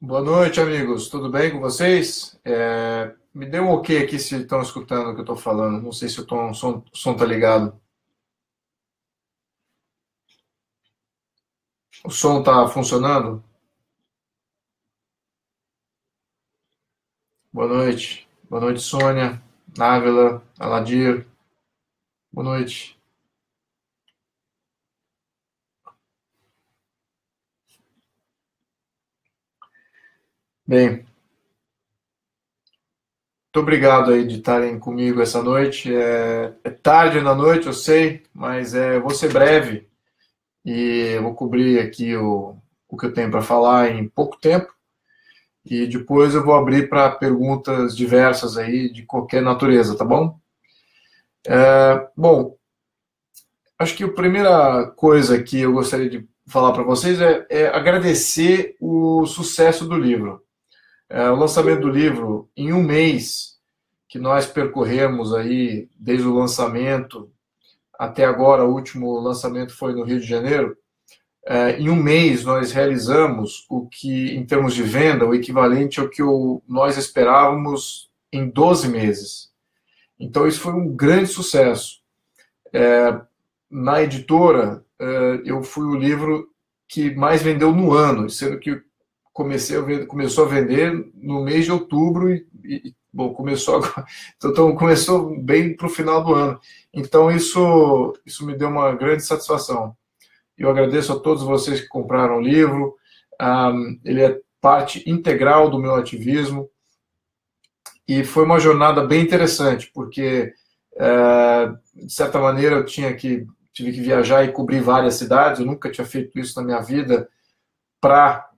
Boa noite, amigos. Tudo bem com vocês? Me dê um ok aqui se estão escutando o que eu estou falando. Não sei se o som tá ligado. O som está funcionando? Boa noite. Boa noite, Sônia, Návila, Aladir. Boa noite. Bem, muito obrigado aí de estarem comigo essa noite. É tarde na noite, eu sei, mas eu vou ser breve e eu vou cobrir aqui o que eu tenho para falar em pouco tempo. E depois eu vou abrir para perguntas diversas aí, de qualquer natureza, tá bom? Bom, acho que a primeira coisa que eu gostaria de falar para vocês é agradecer o sucesso do livro. O lançamento do livro, em um mês, que nós percorremos aí, desde o lançamento até agora, o último lançamento foi no Rio de Janeiro. Em um mês, nós realizamos o que, em termos de venda, o equivalente ao que nós esperávamos em 12 meses. Então, isso foi um grande sucesso. Na editora, eu fui o livro que mais vendeu no ano, sendo que começou a vender no mês de outubro bom, começou bem para o final do ano. Então, isso me deu uma grande satisfação. Eu agradeço a todos vocês que compraram o livro. Ele é parte integral do meu ativismo e foi uma jornada bem interessante, porque, de certa maneira, tive que viajar e cobrir várias cidades. Eu nunca tinha feito isso na minha vida para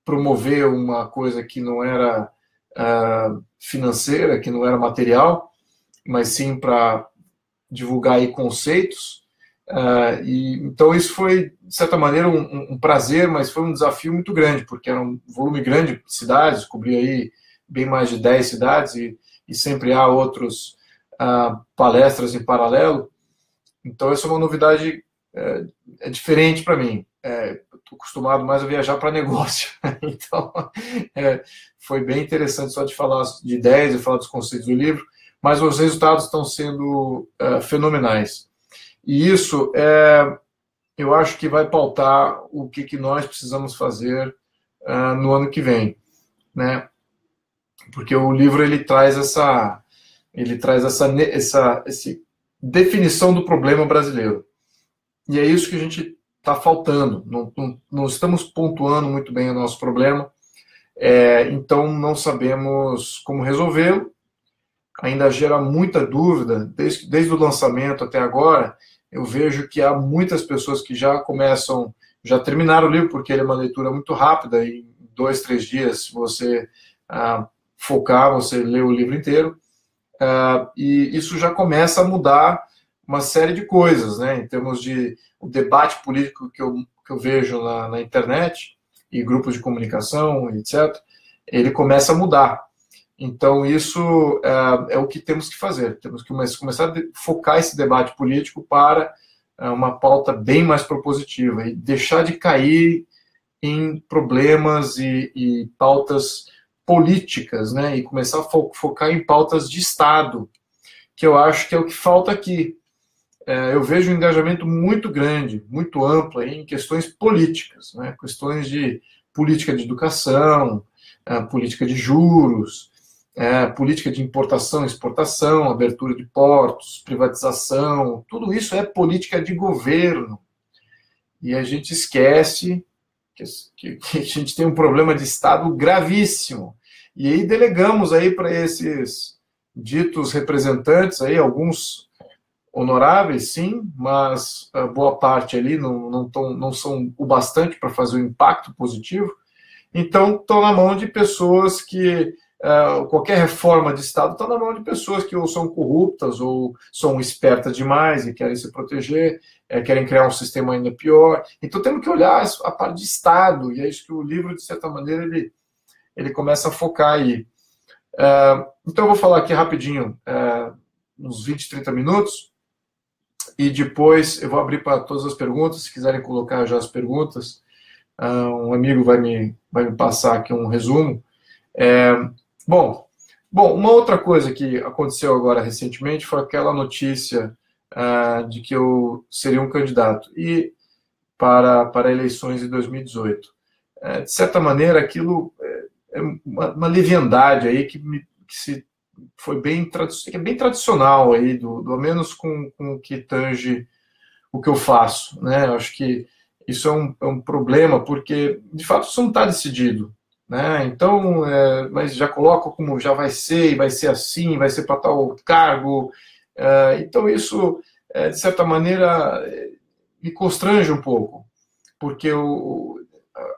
promover uma coisa que não era financeira, que não era material, mas sim para divulgar aí conceitos. Então isso foi, de certa maneira, um prazer, mas foi um desafio muito grande, porque era um volume grande de cidades, cobri aí bem mais de 10 cidades e sempre há outros palestras em paralelo. Então essa é uma novidade diferente para mim. Estou acostumado mais a viajar para negócio. Então foi bem interessante só de falar de ideias e falar dos conceitos do livro, mas os resultados estão sendo fenomenais. E isso, eu acho que vai pautar o que nós precisamos fazer no ano que vem, né? Porque o livro essa definição do problema brasileiro. E é isso que a gente está faltando. Não estamos pontuando muito bem o nosso problema, então não sabemos como resolvê-lo. Ainda gera muita dúvida, desde o lançamento até agora. Eu vejo que há muitas pessoas que já terminaram o livro, porque ele é uma leitura muito rápida, em 2, 3 dias, se você focar, você lê o livro inteiro, e isso já começa a mudar uma série de coisas, né, em termos de o debate político que eu vejo na internet, e grupos de comunicação, etc., ele começa a mudar. Então, isso é o que temos que fazer. Temos que começar a focar esse debate político para uma pauta bem mais propositiva e deixar de cair em problemas e pautas políticas, né? E começar a focar em pautas de Estado, que eu acho que é o que falta aqui. Eu vejo um engajamento muito grande, muito amplo em questões políticas, né? Questões de política de educação, política de juros, política de importação, exportação, abertura de portos, privatização, tudo isso é política de governo. E a gente esquece que a gente tem um problema de Estado gravíssimo. E aí delegamos aí para esses ditos representantes, aí, alguns honoráveis, sim, mas a boa parte ali não são o bastante para fazer um impacto positivo. Então, estão na mão de pessoas que qualquer reforma de Estado está na mão de pessoas que ou são corruptas ou são espertas demais e querem se proteger, querem criar um sistema ainda pior. Então temos que olhar a parte de Estado, e é isso que o livro, de certa maneira, ele começa a focar aí. Então eu vou falar aqui rapidinho, uns 20, 30 minutos, e depois eu vou abrir para todas as perguntas, se quiserem colocar já as perguntas, Um amigo vai me passar aqui um resumo. É, bom, uma outra coisa que aconteceu agora recentemente foi aquela notícia de que eu seria um candidato e para eleições de 2018. De certa maneira, aquilo é uma leviandade aí foi bem, que é bem tradicional aí, ao menos com o que tange o que eu faço, né? Eu acho que isso é um problema, porque, de fato, isso não está decidido, né? Então, mas já coloca como já vai ser, e vai ser assim, vai ser para tal cargo. Então, isso, de certa maneira, me constrange um pouco, porque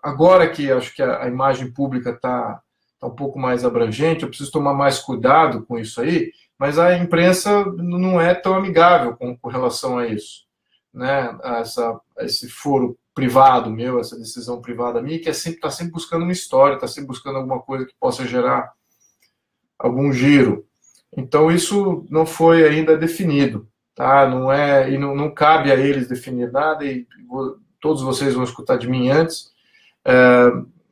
agora que acho que a imagem pública está um pouco mais abrangente, eu preciso tomar mais cuidado com isso aí, mas a imprensa não é tão amigável com relação a isso, né? Esse foro privado meu, essa decisão privada minha, que está sempre buscando uma história, está sempre buscando alguma coisa que possa gerar algum giro. Então, isso não foi ainda definido, tá? Não é, e não cabe a eles definir nada, e todos vocês vão escutar de mim antes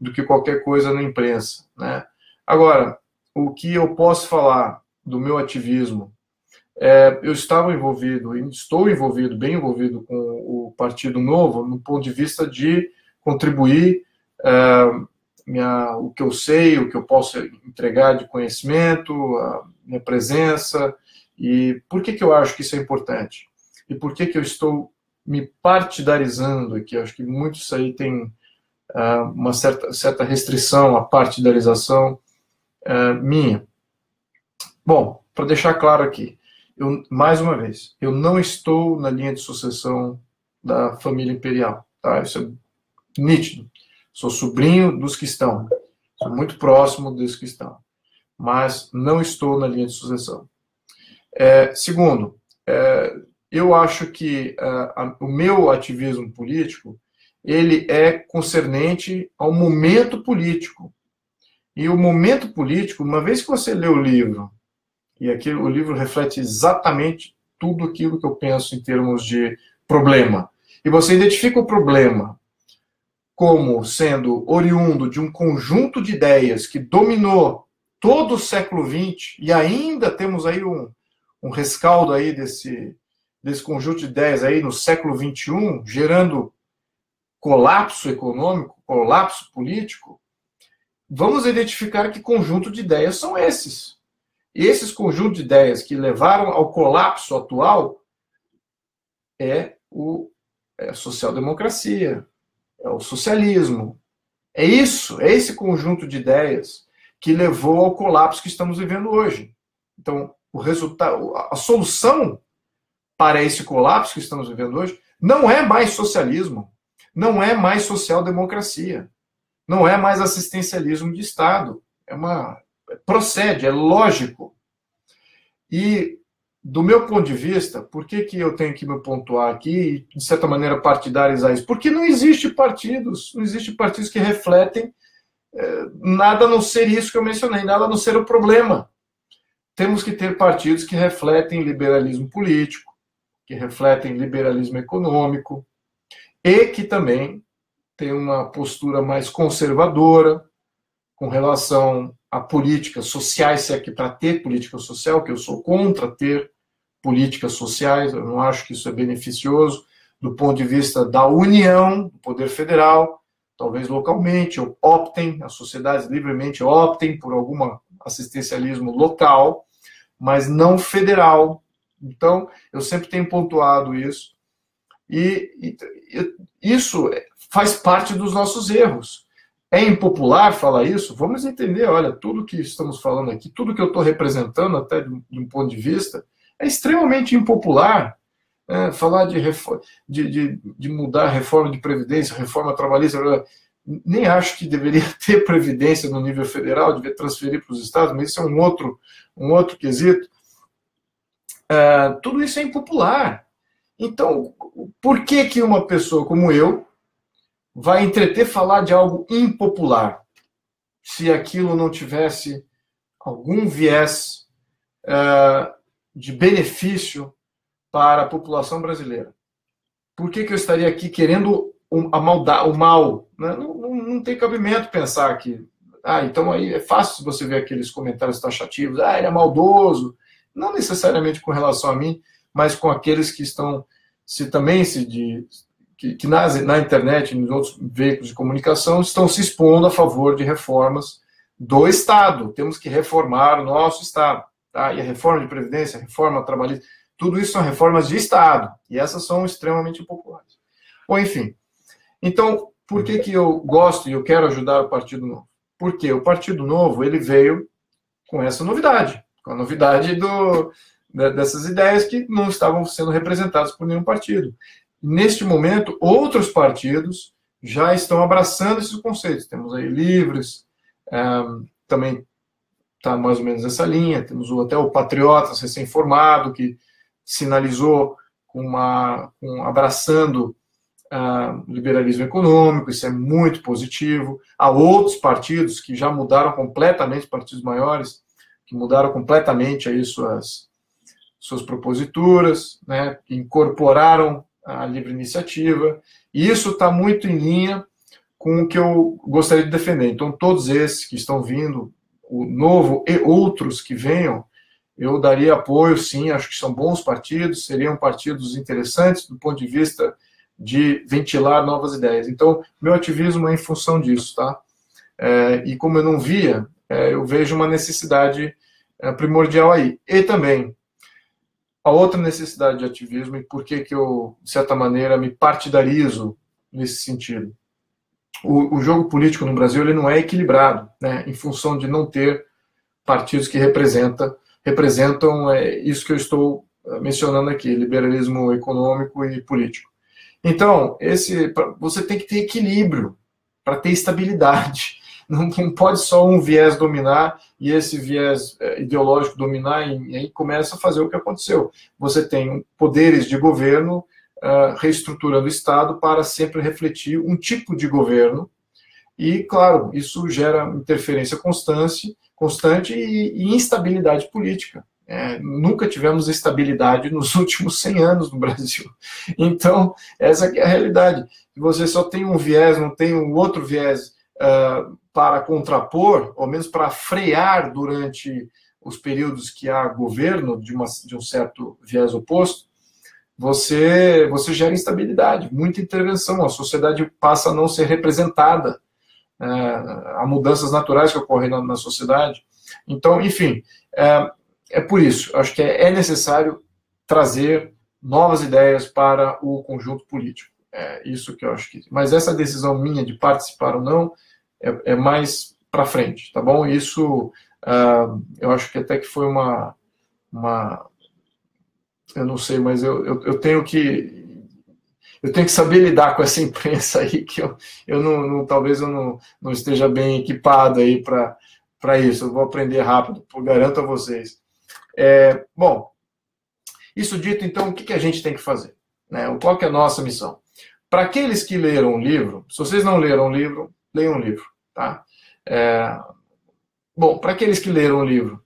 do que qualquer coisa na imprensa, né? Agora, o que eu posso falar do meu ativismo, eu estava envolvido, e estou envolvido, bem envolvido com o Partido Novo, no ponto de vista de contribuir o que eu sei, o que eu posso entregar de conhecimento, a minha presença. E por que eu acho que isso é importante? E por que eu estou me partidarizando aqui? Eu acho que muitos aí têm uma certa restrição à partidarização minha. Bom, para deixar claro aqui, mais uma vez, eu não estou na linha de sucessão da família imperial, tá? Isso é nítido. Sou sobrinho dos que estão, sou muito próximo dos que estão, mas não estou na linha de sucessão. Segundo, eu acho que o meu ativismo político ele é concernente ao momento político. E o momento político, uma vez que você lê o livro, e aqui o livro reflete exatamente tudo aquilo que eu penso em termos de problema, e você identifica o problema como sendo oriundo de um conjunto de ideias que dominou todo o século XX, e ainda temos aí um rescaldo aí desse conjunto de ideias aí no século XXI, gerando colapso econômico, colapso político, vamos identificar que conjunto de ideias são esses. E esses conjuntos de ideias que levaram ao colapso atual é a social-democracia, é o socialismo. É isso, é esse conjunto de ideias que levou ao colapso que estamos vivendo hoje. Então, o resultado, a solução para esse colapso que estamos vivendo hoje não é mais socialismo, não é mais social-democracia, não é mais assistencialismo de Estado. Procede, é lógico. E, do meu ponto de vista, por que eu tenho que me pontuar aqui e, de certa maneira, partidarizar isso? Porque não existe partidos que refletem nada a não ser isso que eu mencionei, nada a não ser o problema. Temos que ter partidos que refletem liberalismo político, que refletem liberalismo econômico e que também têm uma postura mais conservadora com relação a políticas sociais, se é que para ter política social, que eu sou contra ter políticas sociais, eu não acho que isso é beneficioso do ponto de vista da União, do Poder Federal, talvez localmente, as sociedades livremente optem por algum assistencialismo local, mas não federal. Então, eu sempre tenho pontuado isso, e isso faz parte dos nossos erros. É impopular falar isso? Vamos entender, olha, tudo que estamos falando aqui, tudo que eu estou representando, até de um ponto de vista, é extremamente impopular. Falar de mudar a reforma de Previdência, reforma trabalhista, nem acho que deveria ter Previdência no nível federal, devia transferir para os estados, mas isso é um outro quesito. Tudo isso é impopular. Então, por que uma pessoa como eu vai entreter falar de algo impopular, se aquilo não tivesse algum viés de benefício para a população brasileira? Por que eu estaria aqui querendo a maldade, o mal. Né? Não tem cabimento pensar que... então aí é fácil você ver aqueles comentários taxativos. Ele é maldoso. Não necessariamente com relação a mim, mas com aqueles que estão que na internet e nos outros veículos de comunicação estão se expondo a favor de reformas do Estado. Temos que reformar o nosso Estado. Tá? E a reforma de Previdência, a reforma trabalhista, tudo isso são reformas de Estado. E essas são extremamente impopulares. Bom, enfim. Então, por que eu gosto e eu quero ajudar o Partido Novo? Porque o Partido Novo ele veio com essa novidade. Com a novidade dessas ideias que não estavam sendo representadas por nenhum partido. Neste momento, outros partidos já estão abraçando esses conceitos. Temos aí Livres, também está mais ou menos nessa linha. Temos até o Patriotas recém-formado, que sinalizou abraçando o liberalismo econômico, isso é muito positivo. Há outros partidos que já mudaram completamente, partidos maiores, que mudaram completamente aí suas proposituras, né, que incorporaram a livre iniciativa, e isso está muito em linha com o que eu gostaria de defender. Então, todos esses que estão vindo, o Novo e outros que venham, eu daria apoio, sim, acho que são bons partidos, seriam partidos interessantes do ponto de vista de ventilar novas ideias. Então, meu ativismo é em função disso, tá? E como eu não via, eu vejo uma necessidade primordial aí. E também, a outra necessidade de ativismo, e por que eu, de certa maneira, me partidarizo nesse sentido. O jogo político no Brasil ele não é equilibrado, né, em função de não ter partidos que representam isso que eu estou mencionando aqui, liberalismo econômico e político. Então, você tem que ter equilíbrio para ter estabilidade. Não pode só um viés dominar e esse viés ideológico dominar e aí começa a fazer o que aconteceu. Você tem poderes de governo reestruturando o Estado para sempre refletir um tipo de governo e, claro, isso gera interferência constante e instabilidade política. Nunca tivemos estabilidade nos últimos 100 anos no Brasil. Então, essa aqui é a realidade. Você só tem um viés, não tem um outro viés para contrapor, ou menos para frear durante os períodos que há governo de um certo viés oposto, você gera instabilidade, muita intervenção, a sociedade passa a não ser representada, há mudanças naturais que ocorrem na sociedade. Então, enfim, é por isso, acho que é necessário trazer novas ideias para o conjunto político. É isso que eu acho que... Mas essa decisão minha de participar ou não é mais para frente, tá bom? Isso, eu acho que até que foi uma eu não sei, mas eu tenho que saber lidar com essa imprensa aí, que talvez eu não esteja bem equipado aí para isso. Eu vou aprender rápido, garanto a vocês. Bom, isso dito, então, o que a gente tem que fazer? Né? Qual que é a nossa missão? Para aqueles que leram o livro, se vocês não leram o livro, leiam o livro. Tá? Bom, para aqueles que leram o livro,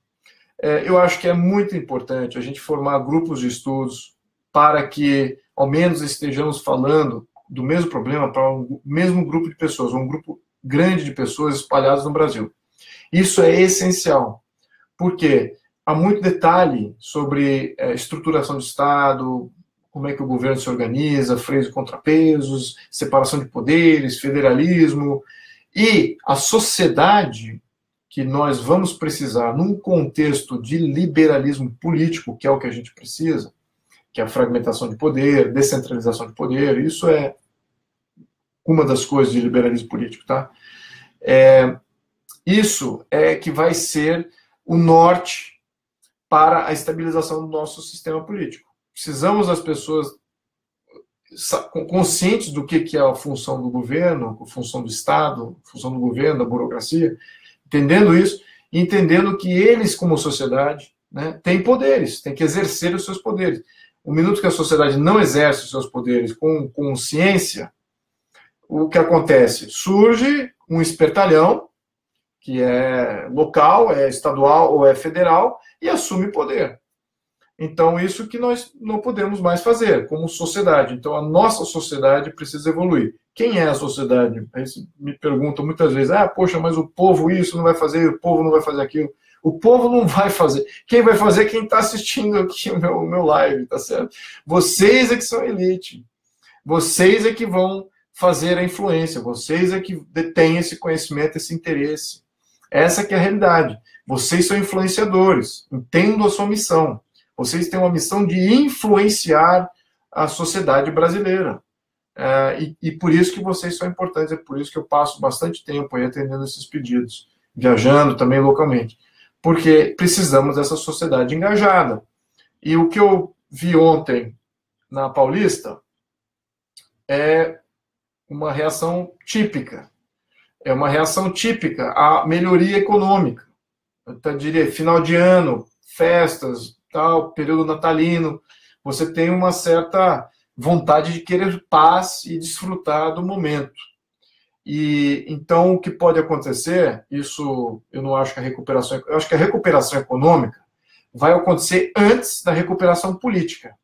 eu acho que é muito importante a gente formar grupos de estudos para que, ao menos, estejamos falando do mesmo problema para o mesmo grupo de pessoas, um grupo grande de pessoas espalhadas no Brasil. Isso é essencial, porque há muito detalhe sobre estruturação do Estado, como é que o governo se organiza, freios e contrapesos, separação de poderes, federalismo, e a sociedade que nós vamos precisar num contexto de liberalismo político, que é o que a gente precisa, que é a fragmentação de poder, descentralização de poder, isso é uma das coisas de liberalismo político, tá? Isso é que vai ser o norte para a estabilização do nosso sistema político. Precisamos das pessoas conscientes do que é a função do governo, a função do Estado, a função do governo, da burocracia, entendendo isso, e entendendo que eles, como sociedade, né, têm poderes, têm que exercer os seus poderes. O minuto que a sociedade não exerce os seus poderes com consciência, o que acontece? Surge um espertalhão, que é local, é estadual ou é federal, e assume poder. Então, isso que nós não podemos mais fazer como sociedade. Então, a nossa sociedade precisa evoluir. Quem é a sociedade? Aí me perguntam muitas vezes, poxa, mas o povo isso não vai fazer, o povo não vai fazer aquilo. O povo não vai fazer. Quem vai fazer é quem está assistindo aqui o meu live, tá certo? Vocês é que são elite. Vocês é que vão fazer a influência. Vocês é que detêm esse conhecimento, esse interesse. Essa que é a realidade. Vocês são influenciadores. Entendam a sua missão. Vocês têm uma missão de influenciar a sociedade brasileira. E por isso que vocês são importantes. É por isso que eu passo bastante tempo aí atendendo esses pedidos. Viajando também localmente. Porque precisamos dessa sociedade engajada. E o que eu vi ontem na Paulista é uma reação típica. É uma reação típica à melhoria econômica. Eu diria, final de ano, festas, tal, período natalino, você tem uma certa vontade de querer paz e desfrutar do momento. E então o que pode acontecer, isso eu não acho que eu acho que a recuperação econômica vai acontecer antes da recuperação política.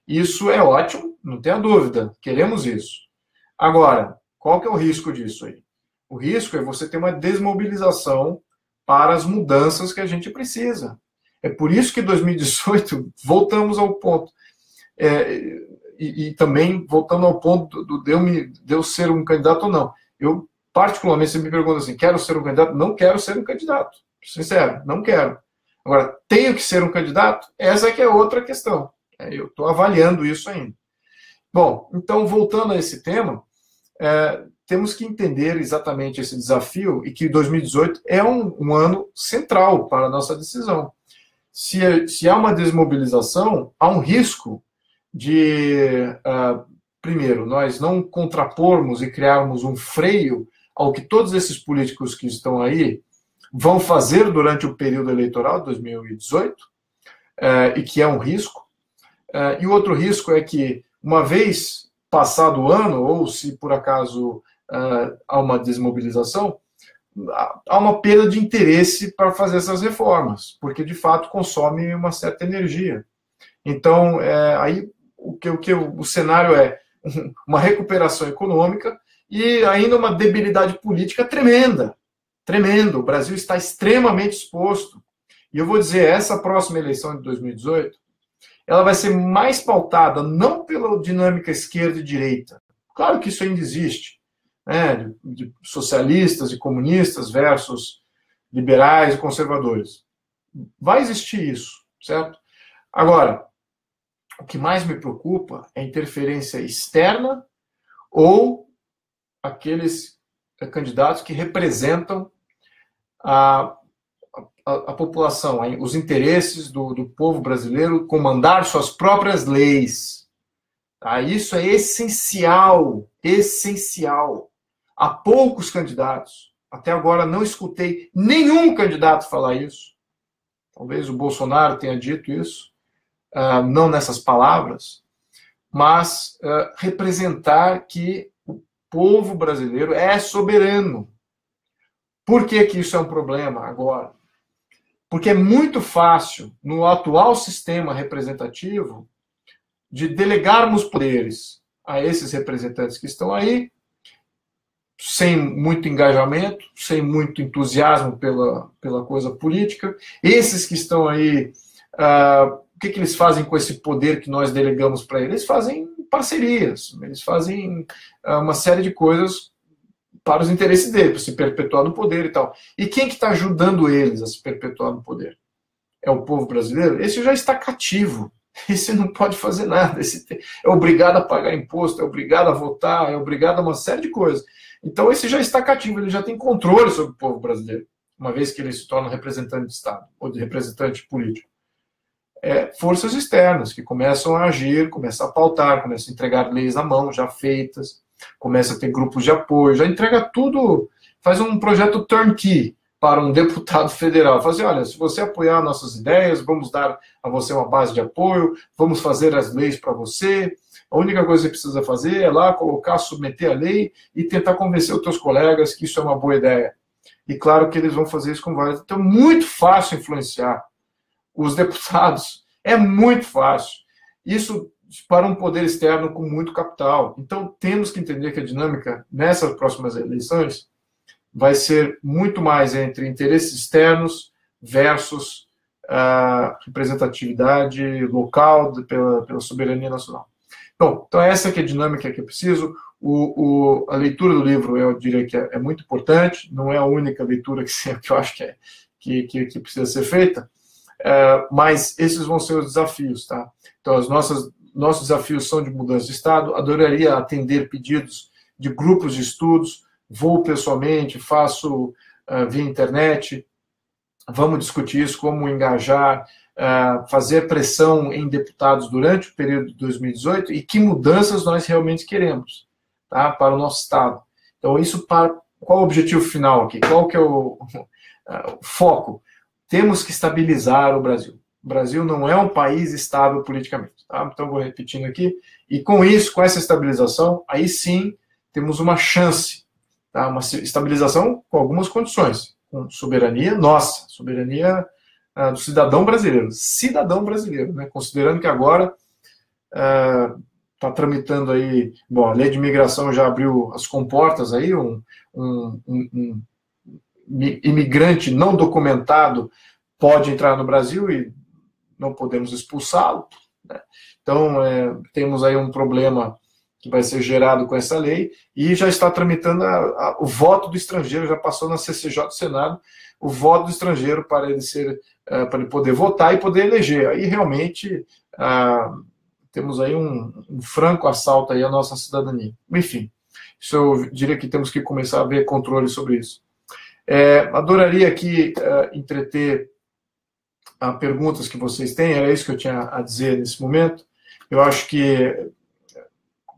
Isso é ótimo, não tenha dúvida, queremos isso. Agora, qual que é o risco disso aí? O risco é você ter uma desmobilização para as mudanças que a gente precisa. É por isso que em 2018 voltamos ao ponto. E também voltando ao ponto de eu ser um candidato ou não. Eu, particularmente, você me pergunta assim, quero ser um candidato? Não quero ser um candidato. Sincero, não quero. Agora, tenho que ser um candidato? Essa é que é outra questão. Eu estou avaliando isso ainda. Bom, então, voltando a esse tema, temos que entender exatamente esse desafio e que 2018 é um ano central para a nossa decisão. Se há uma desmobilização, há um risco de, primeiro, nós não contrapormos e criarmos um freio ao que todos esses políticos que estão aí vão fazer durante o período eleitoral de 2018, e que é um risco. E o outro risco é que, uma vez passado o ano, ou se por acaso há uma desmobilização, há uma perda de interesse para fazer essas reformas, porque de fato consome uma certa energia. Então, aí o cenário é uma recuperação econômica e ainda uma debilidade política tremenda. Tremendo. O Brasil está extremamente exposto. E eu vou dizer, essa próxima eleição de 2018, ela vai ser mais pautada não pela dinâmica esquerda e direita. Claro que isso ainda existe, né, de socialistas e comunistas versus liberais e conservadores. Vai existir isso, certo? Agora, o que mais me preocupa é a interferência externa ou aqueles candidatos que representam a população, os interesses do povo brasileiro, comandar suas próprias leis. Isso é essencial, essencial. Há poucos candidatos. Até agora não escutei nenhum candidato falar isso. Talvez o Bolsonaro tenha dito isso, não nessas palavras, mas representar que o povo brasileiro é soberano. Por que isso é um problema agora? Porque é muito fácil, no atual sistema representativo, de delegarmos poderes a esses representantes que estão aí, sem muito engajamento, sem muito entusiasmo pela coisa política. Esses que estão aí, o que eles fazem com esse poder que nós delegamos para eles? Eles fazem parcerias, eles fazem uma série de coisas para os interesses deles, para se perpetuar no poder e tal. E quem que está ajudando eles a se perpetuar no poder? É o povo brasileiro? Esse já está cativo. Esse não pode fazer nada. Esse é obrigado a pagar imposto, é obrigado a votar, é obrigado a uma série de coisas. Então esse já está cativo, ele já tem controle sobre o povo brasileiro, uma vez que ele se torna representante de Estado, ou de representante político. Forças externas que começam a agir, começam a pautar, começam a entregar leis na mão, já feitas, começa a ter grupos de apoio, já entrega tudo, faz um projeto turnkey para um deputado federal. Faz assim, olha, se você apoiar nossas ideias, vamos dar a você uma base de apoio, vamos fazer as leis para você, a única coisa que você precisa fazer é lá colocar, submeter a lei e tentar convencer os teus colegas que isso é uma boa ideia. E claro que eles vão fazer isso com vários. Então é muito fácil influenciar os deputados, é muito fácil. Isso para um poder externo com muito capital. Então, temos que entender que a dinâmica nessas próximas eleições vai ser muito mais entre interesses externos versus a representatividade local pela soberania nacional. Bom, então essa que é a dinâmica que eu preciso. A leitura do livro, eu diria que é muito importante, não é a única leitura que eu acho que precisa ser feita, mas esses vão ser os desafios, tá? Então, nossos desafios são de mudança de Estado. Adoraria atender pedidos de grupos de estudos, vou pessoalmente, faço via internet, vamos discutir isso, como engajar, fazer pressão em deputados durante o período de 2018 e que mudanças nós realmente queremos, tá, para o nosso Estado. Então, qual o objetivo final aqui? Qual que é o foco? Temos que estabilizar o Brasil. O Brasil não é um país estável politicamente. Tá? Então, vou repetindo aqui. E com isso, com essa estabilização, aí sim temos uma chance. Tá? Uma estabilização com algumas condições. Com soberania nossa, soberania do cidadão brasileiro, né? Considerando que agora está tramitando aí, bom, a lei de imigração já abriu as comportas aí, um imigrante não documentado pode entrar no Brasil e não podemos expulsá-lo, né? Então, temos aí um problema que vai ser gerado com essa lei, e já está tramitando o voto do estrangeiro, já passou na CCJ do Senado, o voto do estrangeiro para ele poder votar e poder eleger. Aí realmente temos aí um franco assalto aí à nossa cidadania. Enfim, isso eu diria que temos que começar a ver controle sobre isso. Adoraria aqui entreter perguntas que vocês têm, era isso que eu tinha a dizer nesse momento. Eu acho que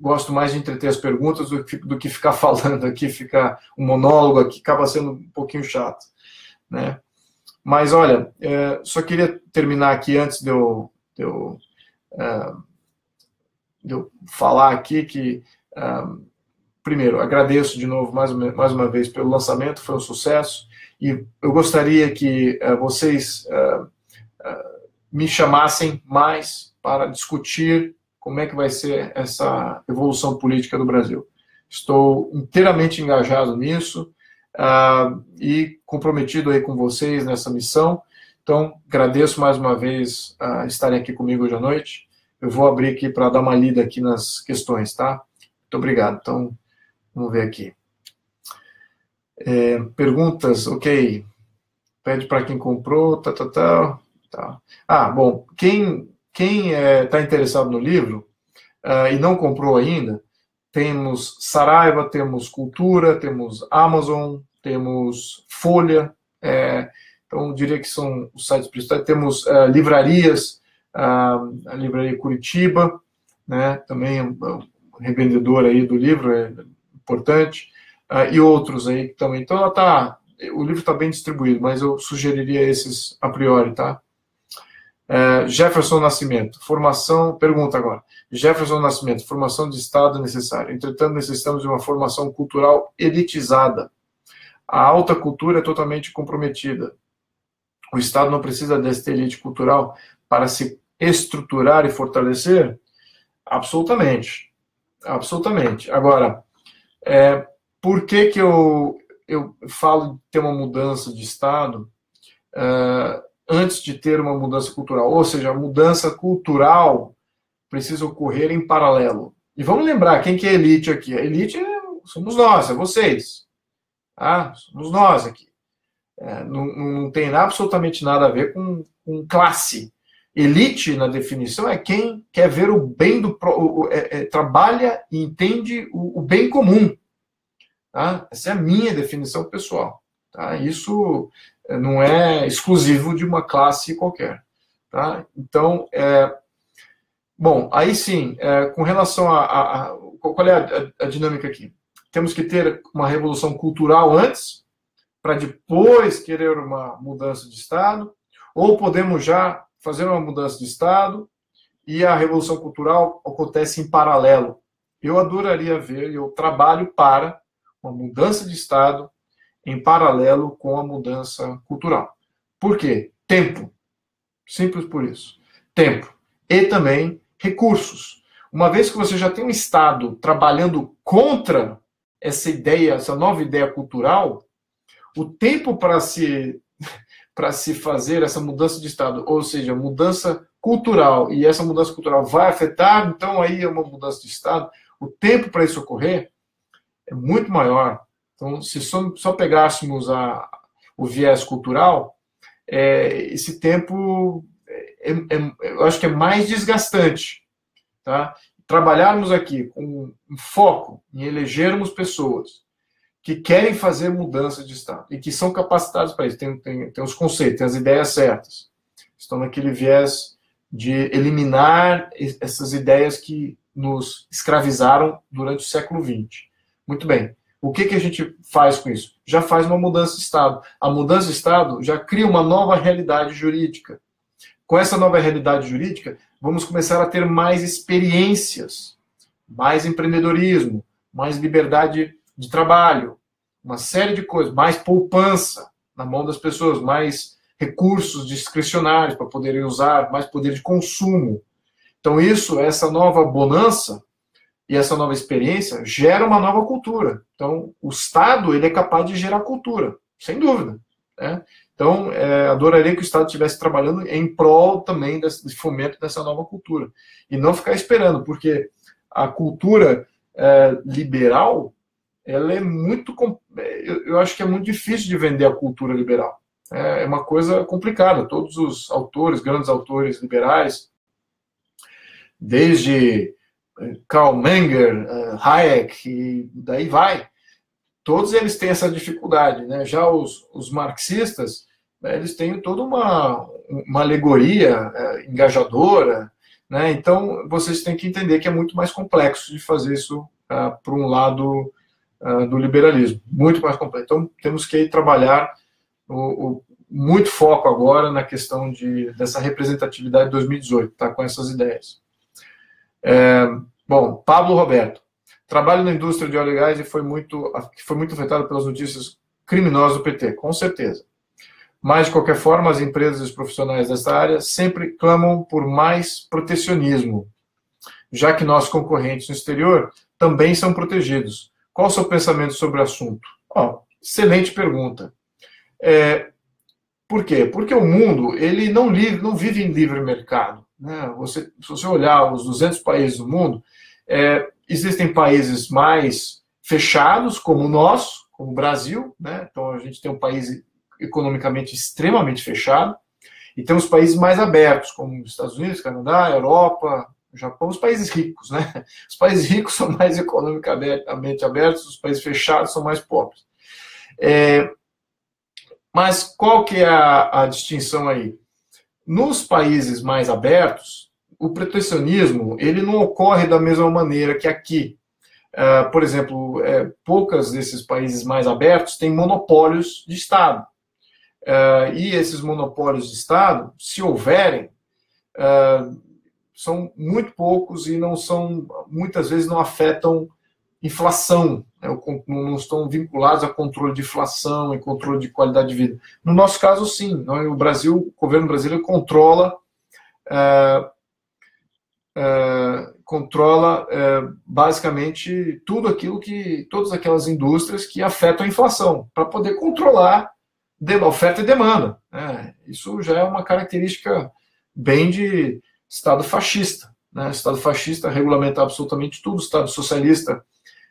gosto mais de entreter as perguntas do que ficar falando aqui, ficar um monólogo aqui, acaba sendo um pouquinho chato, né? Mas, olha, só queria terminar aqui antes de eu falar aqui que, primeiro, agradeço de novo mais uma vez pelo lançamento, foi um sucesso, e eu gostaria que vocês me chamassem mais para discutir como é que vai ser essa evolução política do Brasil. Estou inteiramente engajado nisso e comprometido aí com vocês nessa missão. Então, agradeço mais uma vez estarem aqui comigo hoje à noite. Eu vou abrir aqui para dar uma lida aqui nas questões, tá? Muito obrigado. Então, vamos ver aqui. Perguntas, ok. Pede para quem comprou, tá. Bom, quem está interessado no livro e não comprou ainda, temos Saraiva, temos Cultura, temos Amazon, temos Folha, então eu diria que são os sites principais, temos livrarias, a Livraria Curitiba, né, também é um revendedor aí do livro, é importante, e outros aí também. Então o livro está bem distribuído, mas eu sugeriria esses a priori, tá? Jefferson Nascimento, pergunta agora. Jefferson Nascimento, formação de Estado necessária. Entretanto, necessitamos de uma formação cultural elitizada. A alta cultura é totalmente comprometida. O Estado não precisa desta elite cultural para se estruturar e fortalecer? Absolutamente. Absolutamente. Agora, por que eu falo de ter uma mudança de Estado antes de ter uma mudança cultural? Ou seja, a mudança cultural precisa ocorrer em paralelo. E vamos lembrar, quem que é elite aqui? A elite somos nós, é vocês. Somos nós aqui. Não tem absolutamente nada a ver com classe. Elite, na definição, é quem quer ver o bem trabalha e entende o bem comum. Tá? Essa é a minha definição pessoal. Tá? Isso não é exclusivo de uma classe qualquer. Tá? Então, bom, aí sim, com relação qual é a dinâmica aqui? Temos que ter uma revolução cultural antes, para depois querer uma mudança de Estado, ou podemos já fazer uma mudança de Estado e a revolução cultural acontece em paralelo. Eu adoraria ver, eu trabalho para uma mudança de Estado em paralelo com a mudança cultural. Por quê? Tempo. Simples por isso. Tempo. E também recursos. Uma vez que você já tem um Estado trabalhando contra essa ideia, essa nova ideia cultural, o tempo para se fazer essa mudança de Estado, ou seja, mudança cultural, e essa mudança cultural vai afetar, então aí é uma mudança de Estado, o tempo para isso ocorrer é muito maior. Então, se só pegássemos o viés cultural, esse tempo eu acho que é mais desgastante. Tá? Trabalharmos aqui com um foco em elegermos pessoas que querem fazer mudança de Estado e que são capacitados para isso, tem os conceitos, tem as ideias certas, estão naquele viés de eliminar essas ideias que nos escravizaram durante o século XX. Muito bem. O que a gente faz com isso? Já faz uma mudança de Estado. A mudança de Estado já cria uma nova realidade jurídica. Com essa nova realidade jurídica, vamos começar a ter mais experiências, mais empreendedorismo, mais liberdade de trabalho, uma série de coisas, mais poupança na mão das pessoas, mais recursos discricionários para poderem usar, mais poder de consumo. Então essa nova bonança e essa nova experiência gera uma nova cultura. Então o Estado ele é capaz de gerar cultura, sem dúvida, né? Então, adoraria que o Estado estivesse trabalhando em prol também de fomento dessa nova cultura. E não ficar esperando, porque a cultura liberal, ela é muito... Eu acho que é muito difícil de vender a cultura liberal. É uma coisa complicada. Todos os autores, grandes autores liberais, desde Karl Menger, Hayek, e daí vai, todos eles têm essa dificuldade, né? Já os marxistas, eles têm toda uma alegoria engajadora, né? Então, vocês têm que entender que é muito mais complexo de fazer isso para um lado do liberalismo, muito mais complexo. Então, temos que trabalhar muito foco agora na questão dessa representatividade de 2018, tá? Com essas ideias. Bom, Pablo Roberto. Trabalho na indústria de óleo e gás e foi muito afetado pelas notícias criminosas do PT, com certeza. Mas, de qualquer forma, as empresas e os profissionais dessa área sempre clamam por mais protecionismo, já que nossos concorrentes no exterior também são protegidos. Qual o seu pensamento sobre o assunto? Excelente pergunta. Por quê? Porque o mundo ele não vive em livre mercado, né? Se você olhar os 200 países do mundo, existem países mais fechados, como o nosso, como o Brasil, né? Então a gente tem um país economicamente extremamente fechado, e temos países mais abertos, como os Estados Unidos, Canadá, Europa, Japão, os países ricos, né? Os países ricos são mais economicamente abertos, os países fechados são mais pobres. Mas qual que é a distinção aí? Nos países mais abertos, o protecionismo ele não ocorre da mesma maneira que aqui. Por exemplo, poucos desses países mais abertos têm monopólios de Estado. E esses monopólios de Estado, se houverem, são muito poucos e muitas vezes não afetam inflação, né? Não estão vinculados a controle de inflação e controle de qualidade de vida. No nosso caso, sim. O governo brasileiro controla basicamente todas aquelas indústrias que afetam a inflação, para poder controlar oferta e demanda. Isso já é uma característica bem de Estado fascista, né? Estado fascista regulamenta absolutamente tudo, Estado socialista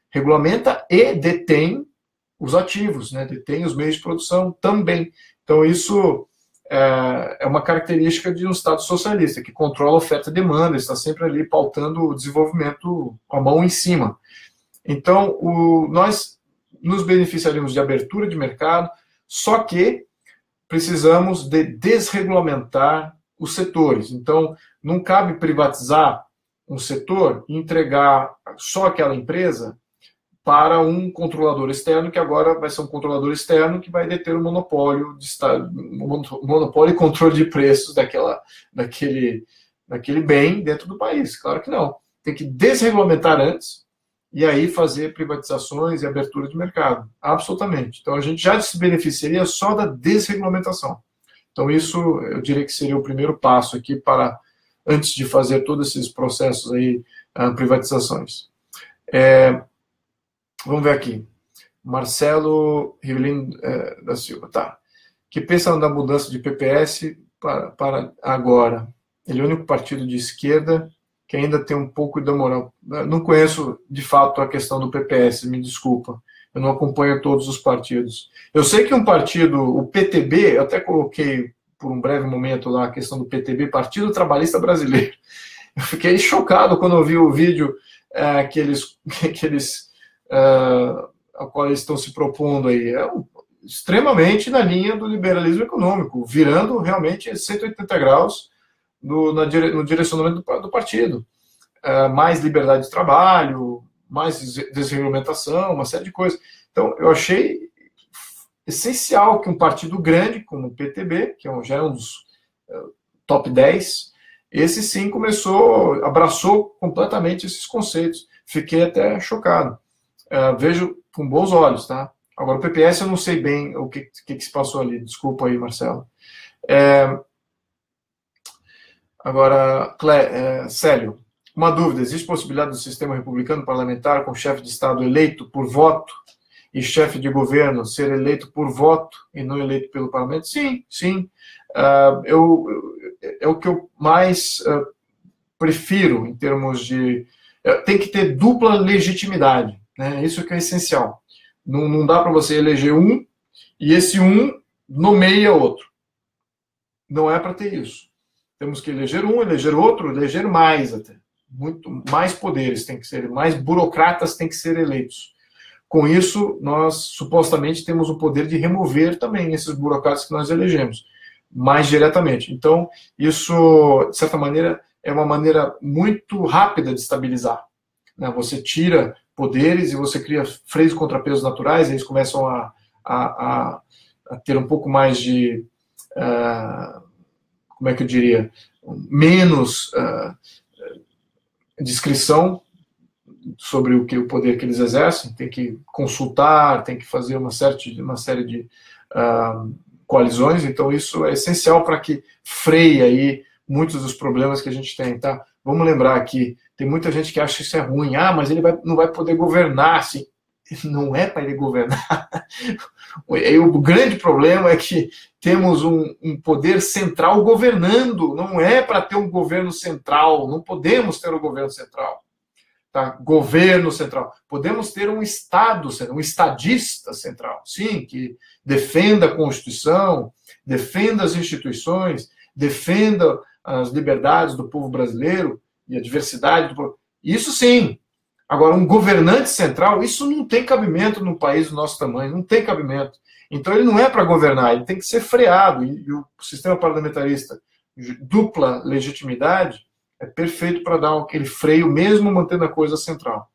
regulamenta e detém os ativos, né? Detém os meios de produção também. Então isso é uma característica de um Estado socialista, que controla a oferta e demanda, está sempre ali pautando o desenvolvimento com a mão em cima. Então, nós nos beneficiaríamos de abertura de mercado, só que precisamos de desregulamentar os setores. Então, não cabe privatizar um setor e entregar só aquela empresa para um controlador externo, que agora vai ser um controlador externo que vai deter o monopólio de Estado, monopólio e controle de preços daquele bem dentro do país. Claro que não. Tem que desregulamentar antes e aí fazer privatizações e abertura de mercado. Absolutamente. Então a gente já se beneficiaria só da desregulamentação. Então isso eu diria que seria o primeiro passo aqui antes de fazer todos esses processos aí privatizações. Vamos ver aqui. Marcelo Rivelino da Silva, tá. Que pensa na mudança de PPS para agora? Ele é o único partido de esquerda que ainda tem um pouco da moral. Não conheço, de fato, a questão do PPS, me desculpa. Eu não acompanho todos os partidos. Eu sei que um partido, o PTB, eu até coloquei por um breve momento lá a questão do PTB, Partido Trabalhista Brasileiro. Eu fiquei chocado quando eu vi o vídeo ao qual eles estão se propondo aí. Extremamente na linha do liberalismo econômico, virando realmente 180 graus no direcionamento do partido. Mais liberdade de trabalho, mais desregulamentação, uma série de coisas. Então, eu achei essencial que um partido grande, como o PTB, que já é um dos top 10, esse sim abraçou completamente esses conceitos. Fiquei até chocado. Vejo com bons olhos, tá? Agora, o PPS eu não sei bem o que se passou ali. Desculpa aí, Marcelo. Agora, Célio, uma dúvida. Existe possibilidade do sistema republicano parlamentar com chefe de Estado eleito por voto e chefe de governo ser eleito por voto e não eleito pelo parlamento? Sim, sim. É o que eu mais prefiro em termos de... tem que ter dupla legitimidade, né? Isso que é essencial. Não dá para você eleger um e esse um nomeia outro. Não é para ter isso. Temos que eleger um, eleger outro, eleger mais até. Muito mais poderes tem que ser, mais burocratas têm que ser eleitos. Com isso, nós supostamente temos o poder de remover também esses burocratas que nós elegemos, mais diretamente. Então, isso, de certa maneira, é uma maneira muito rápida de estabilizar, né? Você tira poderes e você cria freios e contrapesos naturais, e eles começam a ter um pouco mais de, como é que eu diria, menos discrição sobre o poder que eles exercem. Tem que consultar, tem que fazer uma série de coalizões. Então isso é essencial para que freie aí muitos dos problemas que a gente tem, tá? Vamos lembrar aqui, tem muita gente que acha que isso é ruim. Mas ele não vai poder governar, assim. Não é para ele governar. O grande problema é que temos um poder central governando. Não é para ter um governo central. Não podemos ter um governo central. Tá? Governo central. Podemos ter um Estado, um estadista central. Sim, que defenda a Constituição, defenda as instituições, defenda as liberdades do povo brasileiro e a diversidade do povo. Isso sim. Agora, um governante central, isso não tem cabimento num país do nosso tamanho, não tem cabimento. Então, ele não é para governar, ele tem que ser freado. E o sistema parlamentarista, dupla legitimidade, é perfeito para dar aquele freio, mesmo mantendo a coisa central.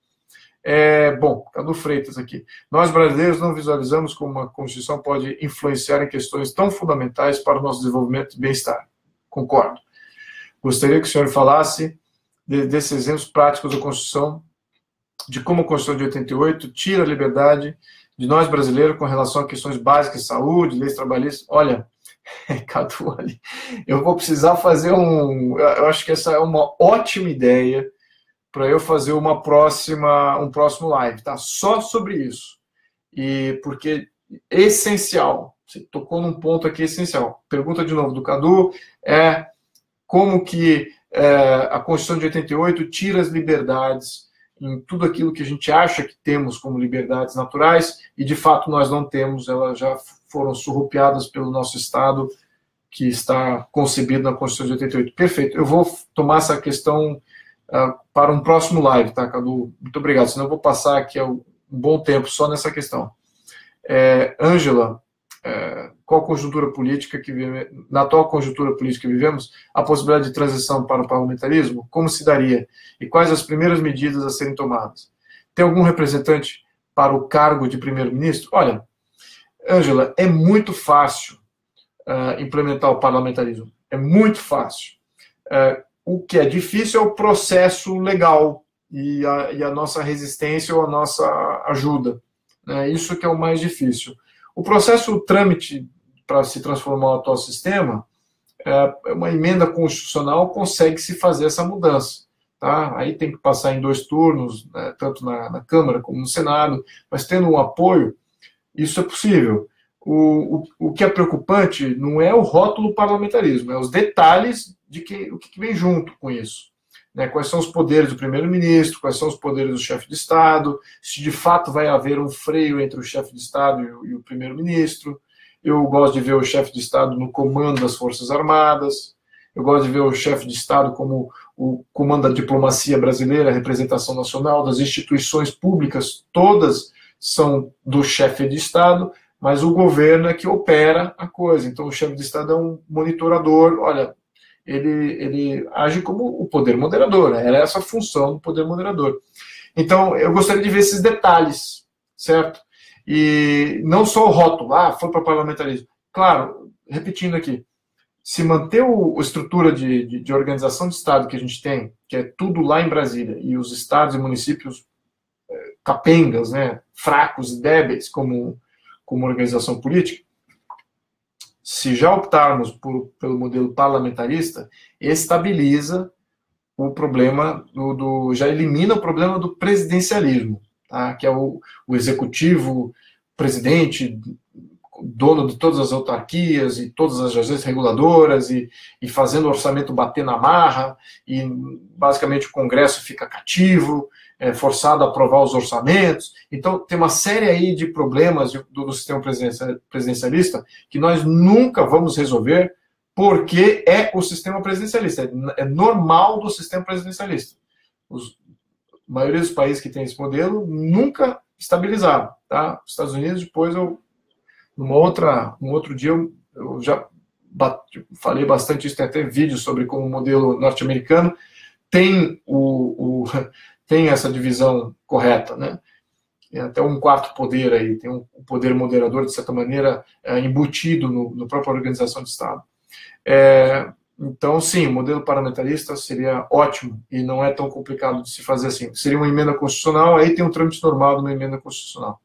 Bom, Cadu Freitas aqui. Nós, brasileiros, não visualizamos como a Constituição pode influenciar em questões tão fundamentais para o nosso desenvolvimento e bem-estar. Concordo. Gostaria que o senhor falasse desses exemplos práticos da Constituição, de como a Constituição de 88 tira a liberdade de nós brasileiros com relação a questões básicas de saúde, leis trabalhistas. Olha, Cadu, eu vou precisar fazer eu acho que essa é uma ótima ideia para eu fazer um próximo live, tá? Só sobre isso. E porque é essencial. Você tocou num ponto aqui essencial. Pergunta de novo do Cadu como que a Constituição de 88 tira as liberdades em tudo aquilo que a gente acha que temos como liberdades naturais, e de fato nós não temos, elas já foram surrupiadas pelo nosso Estado, que está concebido na Constituição de 88. Perfeito, eu vou tomar essa questão para um próximo live, tá, Cadu? Muito obrigado, senão eu vou passar aqui um bom tempo só nessa questão. Ângela, qual conjuntura política na atual conjuntura política que vivemos, a possibilidade de transição para o parlamentarismo, como se daria? E quais as primeiras medidas a serem tomadas? Tem algum representante para o cargo de primeiro-ministro? Olha, Ângela, é muito fácil implementar o parlamentarismo. É muito fácil. O que é difícil é o processo legal e a nossa resistência ou a nossa ajuda. Isso que é o mais difícil. O processo, o trâmite para se transformar o atual sistema, uma emenda constitucional consegue se fazer essa mudança. tá? Aí tem que passar em 2 turnos, né, tanto na Câmara como no Senado, mas tendo um apoio, isso é possível. O que é preocupante não é o rótulo parlamentarismo, é os detalhes de o que vem junto com isso. Né? Quais são os poderes do primeiro-ministro, quais são os poderes do chefe de Estado, se de fato vai haver um freio entre o chefe de Estado e o primeiro-ministro. Eu gosto de ver o chefe de Estado no comando das Forças Armadas, eu gosto de ver o chefe de Estado como o comando da diplomacia brasileira, a representação nacional, das instituições públicas, todas são do chefe de Estado, mas o governo é que opera a coisa. Então, o chefe de Estado é um monitorador, olha, ele age como o poder moderador, né? Era essa a função do poder moderador. Então, eu gostaria de ver esses detalhes, certo? E não só o rótulo, foi para parlamentarismo. Claro, repetindo aqui, se manter a estrutura de organização de Estado que a gente tem, que é tudo lá em Brasília, e os estados e municípios capengas, né, fracos e débeis como organização política, se já optarmos pelo modelo parlamentarista, estabiliza o problema já elimina o problema do presidencialismo, tá? Que é o executivo, presidente, dono de todas as autarquias e todas as agências reguladoras e fazendo o orçamento bater na marra e basicamente o Congresso fica cativo, forçado a aprovar os orçamentos. Então tem uma série aí de problemas do sistema presidencialista que nós nunca vamos resolver porque é o sistema presidencialista, é normal do sistema presidencialista. A maioria dos países que tem esse modelo nunca estabilizaram, tá? Os Estados Unidos, depois num outro dia eu já falei bastante isso, tem até vídeo sobre como o modelo norte-americano tem tem essa divisão correta, né? Tem até um quarto poder aí, tem um poder moderador, de certa maneira, embutido na própria organização de Estado. Então, sim, o modelo parlamentarista seria ótimo e não é tão complicado de se fazer assim. Seria uma emenda constitucional, aí tem um trâmite normal de uma emenda constitucional.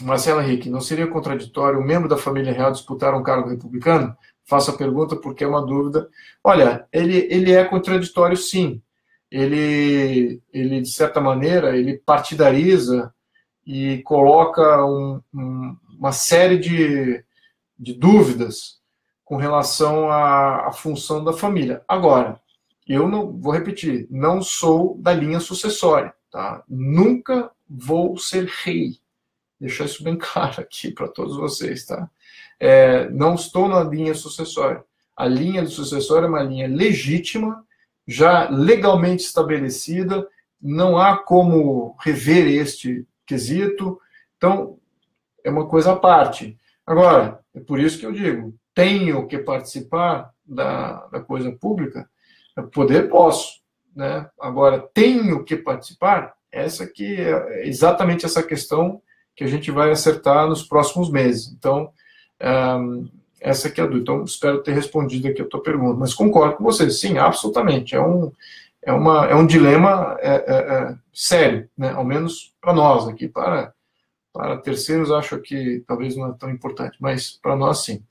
Marcela Henrique, não seria contraditório um membro da família real disputar um cargo republicano? Faço a pergunta porque é uma dúvida. Olha, ele é contraditório, sim. Ele, de certa maneira, ele partidariza e coloca uma série de dúvidas com relação à função da família. Agora, eu não vou repetir, não sou da linha sucessória, tá? Nunca vou ser rei. Deixar isso bem claro aqui para todos vocês, tá? Não estou na linha sucessória. A linha sucessória é uma linha legítima, já legalmente estabelecida, não há como rever este quesito, então é uma coisa à parte. Agora, é por isso que eu digo, tenho que participar da coisa pública, poder posso, né? Agora, tenho que participar, essa que é exatamente essa questão que a gente vai acertar nos próximos meses. Então, essa aqui é a dúvida. Então, espero ter respondido aqui a tua pergunta. Mas concordo com você, sim, absolutamente. É um dilema sério, né? Ao menos para nós aqui. Para terceiros, acho que talvez não é tão importante, mas para nós, sim.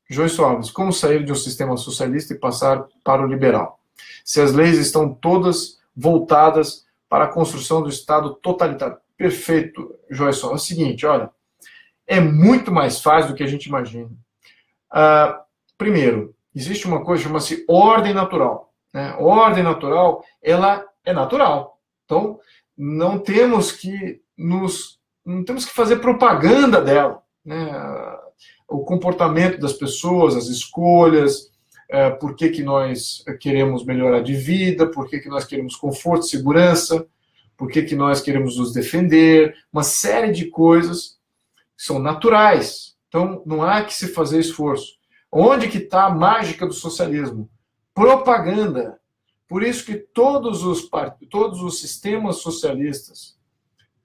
Joyce Alves, como sair de um sistema socialista e passar para o liberal? Se as leis estão todas voltadas para a construção do Estado totalitário. Perfeito, Joyce. É o seguinte, olha, é muito mais fácil do que a gente imagina. Primeiro, existe uma coisa que chama-se ordem natural. Né? Ordem natural, ela é natural. Então, não temos que fazer propaganda dela. Né? O comportamento das pessoas, as escolhas, por que nós queremos melhorar de vida, por que nós queremos conforto, segurança, por que nós queremos nos defender, uma série de coisas que são naturais. Então, não há que se fazer esforço. Onde que está a mágica do socialismo? Propaganda. Por isso que todos os sistemas socialistas,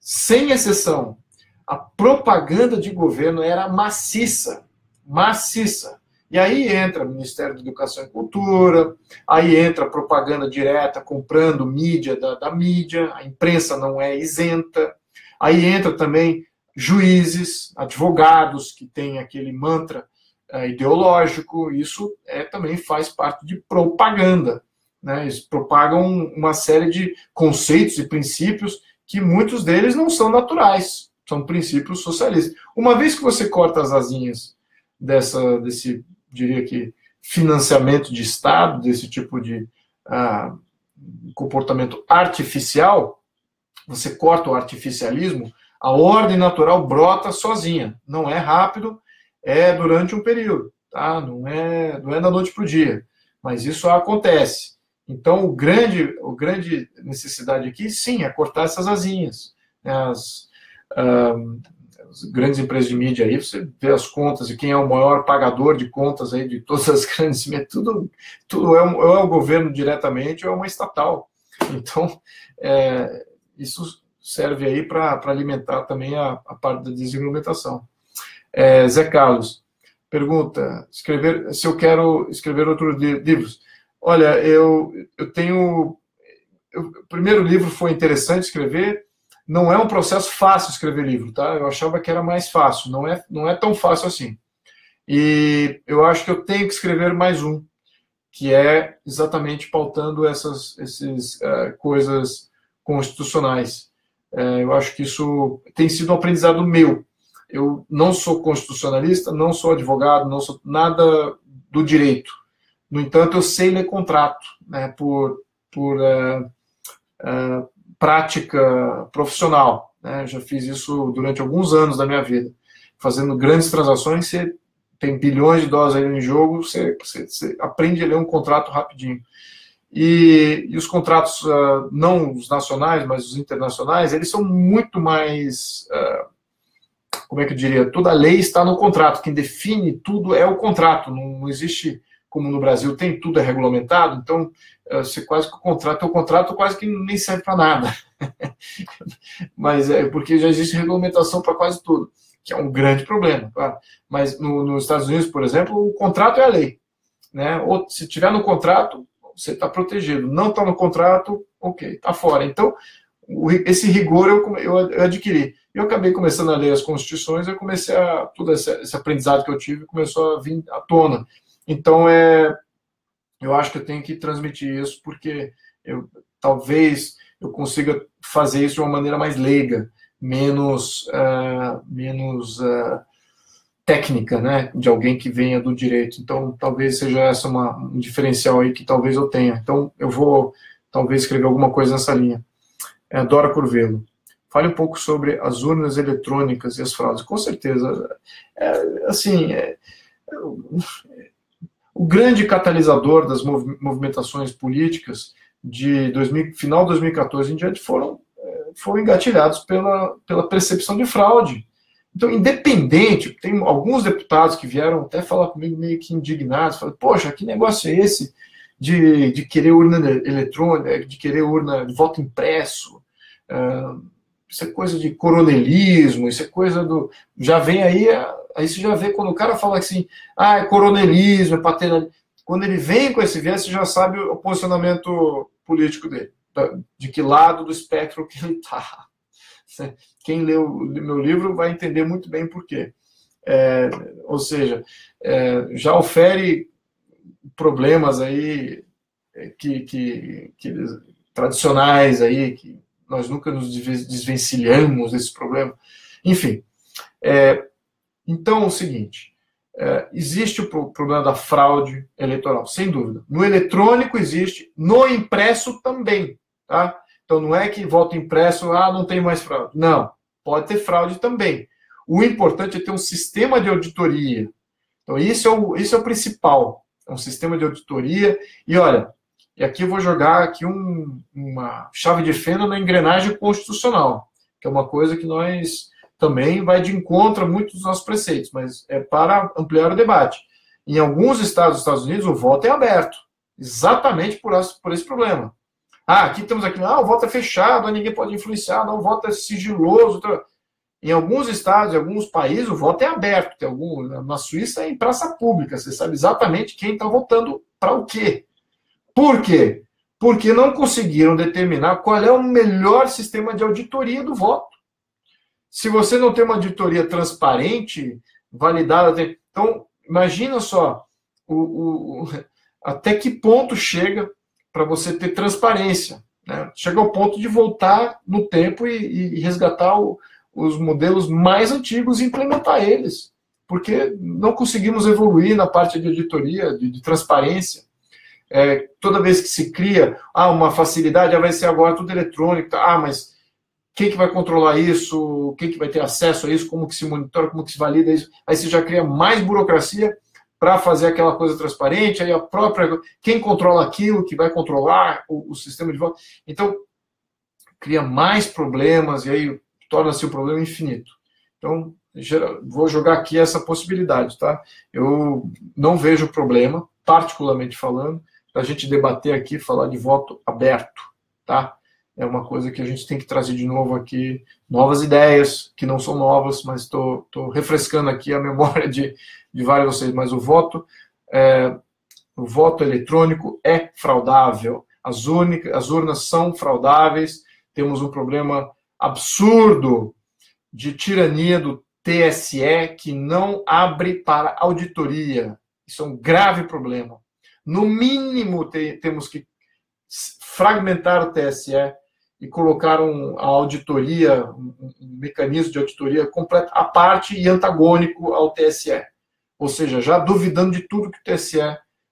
sem exceção, a propaganda de governo era maciça. Maciça. E aí entra o Ministério da Educação e Cultura, aí entra a propaganda direta, comprando mídia da mídia, a imprensa não é isenta, aí entra também juízes, advogados, que têm aquele mantra ideológico, isso também faz parte de propaganda, né? Eles propagam uma série de conceitos e princípios que muitos deles não são naturais, são princípios socialistas. Uma vez que você corta as asinhas desse, diria que, financiamento de Estado, desse tipo de comportamento artificial, você corta o artificialismo, a ordem natural brota sozinha. Não é rápido, é durante um período, tá? Não é da noite para o dia, mas isso acontece. Então, o grande necessidade aqui, sim, é cortar essas asinhas. As grandes empresas de mídia aí, você vê as contas e quem é o maior pagador de contas aí de todas as grandes, tudo é o governo diretamente ou é uma estatal. Então, isso serve aí para alimentar também a parte da desregulamentação. Zé Carlos pergunta se eu quero escrever outros livros. Olha, eu tenho... O primeiro livro foi interessante escrever, não é um processo fácil escrever livro, tá? Eu achava que era mais fácil, não é tão fácil assim. E eu acho que eu tenho que escrever mais um, que é exatamente pautando essas coisas constitucionais. Eu acho que isso tem sido um aprendizado meu. Eu não sou constitucionalista, não sou advogado, não sou nada do direito. No entanto, eu sei ler contrato, né, por prática profissional, né? Já fiz isso durante alguns anos da minha vida, fazendo grandes transações. Você tem bilhões de dólares aí em jogo, você aprende a ler um contrato rapidinho. E os contratos, não os nacionais, mas os internacionais, eles são muito mais, como é que eu diria, toda a lei está no contrato, quem define tudo é o contrato, não existe, como no Brasil tem tudo é regulamentado, então você quase que o contrato quase que nem serve para nada. Mas porque já existe regulamentação para quase tudo, que é um grande problema. Claro. Mas nos Estados Unidos, por exemplo, o contrato é a lei, né? Ou se tiver no contrato, você está protegido. Não está no contrato, ok, está fora. Então, esse rigor eu adquiri. Eu acabei começando a ler as constituições, eu comecei todo esse aprendizado que eu tive começou a vir à tona. Então, eu acho que eu tenho que transmitir isso, porque talvez eu consiga fazer isso de uma maneira mais leiga, menos técnica, né, de alguém que venha do direito. Então, talvez seja essa um diferencial aí que talvez eu tenha. Então, eu vou talvez escrever alguma coisa nessa linha. Dora Curvelo. Fale um pouco sobre as urnas eletrônicas e as fraudes. Com certeza. O grande catalisador das movimentações políticas de final de 2014 em diante foram engatilhados pela percepção de fraude. Então, independente, tem alguns deputados que vieram até falar comigo meio que indignados, falaram, poxa, que negócio é esse de querer urna eletrônica, de querer urna de voto impresso? Isso é coisa de coronelismo, isso é coisa do... Já vem aí você já vê quando o cara fala assim, é coronelismo, é paternalismo. Quando ele vem com esse viés, você já sabe o posicionamento político dele, de que lado do espectro que ele está. Quem lê o meu livro vai entender muito bem por quê. Ou seja, já ofere problemas aí que tradicionais aí, que nós nunca nos desvencilhamos desse problema. Enfim, então é o seguinte, existe o problema da fraude eleitoral, sem dúvida. No eletrônico existe, no impresso também, tá? Então não é que voto impresso, não tem mais fraude. Não, pode ter fraude também. O importante é ter um sistema de auditoria. Então isso é o principal, é um sistema de auditoria. E olha, e aqui eu vou jogar aqui uma chave de fenda na engrenagem constitucional, que é uma coisa que nós também vai de encontro a muitos dos nossos preceitos, mas é para ampliar o debate. Em alguns estados dos Estados Unidos, o voto é aberto, exatamente por esse problema. Aqui temos o voto é fechado, ninguém pode influenciar, não, o voto é sigiloso. Em alguns estados, em alguns países, o voto é aberto. Na Suíça é em praça pública, você sabe exatamente quem está votando para o quê. Por quê? Porque não conseguiram determinar qual é o melhor sistema de auditoria do voto. Se você não tem uma auditoria transparente, validada... Então, imagina só até que ponto chega para você ter transparência, né? Chega ao ponto de voltar no tempo e resgatar os modelos mais antigos e implementar eles, porque não conseguimos evoluir na parte de auditoria, de transparência. Toda vez que se cria uma facilidade, vai ser agora tudo eletrônico, mas quem que vai controlar isso? Quem que vai ter acesso a isso? Como que se monitora? Como que se valida isso? Aí você já cria mais burocracia para fazer aquela coisa transparente, aí a própria... Quem controla aquilo que vai controlar o sistema de voto? Então, cria mais problemas e aí torna-se um problema infinito. Então, vou jogar aqui essa possibilidade, tá? Eu não vejo problema, particularmente falando, para a gente debater aqui, falar de voto aberto, tá? É uma coisa que a gente tem que trazer de novo aqui, novas ideias, que não são novas, mas estou refrescando aqui a memória de vários de vocês. Mas o voto eletrônico é fraudável. As urnas são fraudáveis. Temos um problema absurdo de tirania do TSE, que não abre para auditoria. Isso é um grave problema. No mínimo, temos que fragmentar o TSE e colocar a auditoria, um mecanismo de auditoria completo à parte e antagônico ao TSE. Ou seja, já duvidando de tudo que o TSE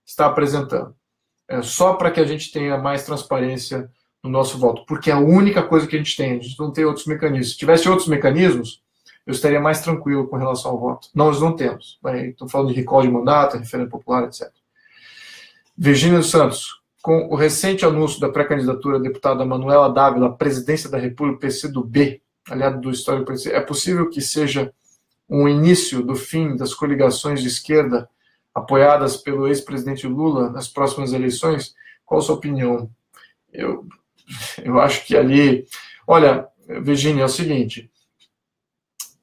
está apresentando. Só para que a gente tenha mais transparência no nosso voto. Porque é a única coisa que a gente não tem outros mecanismos. Se tivesse outros mecanismos, eu estaria mais tranquilo com relação ao voto. Nós não temos. Estou falando de recall de mandato, referendo popular, etc. Virgínia dos Santos. Com o recente anúncio da pré-candidatura da deputada Manuela Dávila à presidência da República, PCdoB, aliado do histórico PC, é possível que seja um início do fim das coligações de esquerda apoiadas pelo ex-presidente Lula nas próximas eleições? Qual a sua opinião? Eu acho que ali... Olha, Virgínia, é o seguinte,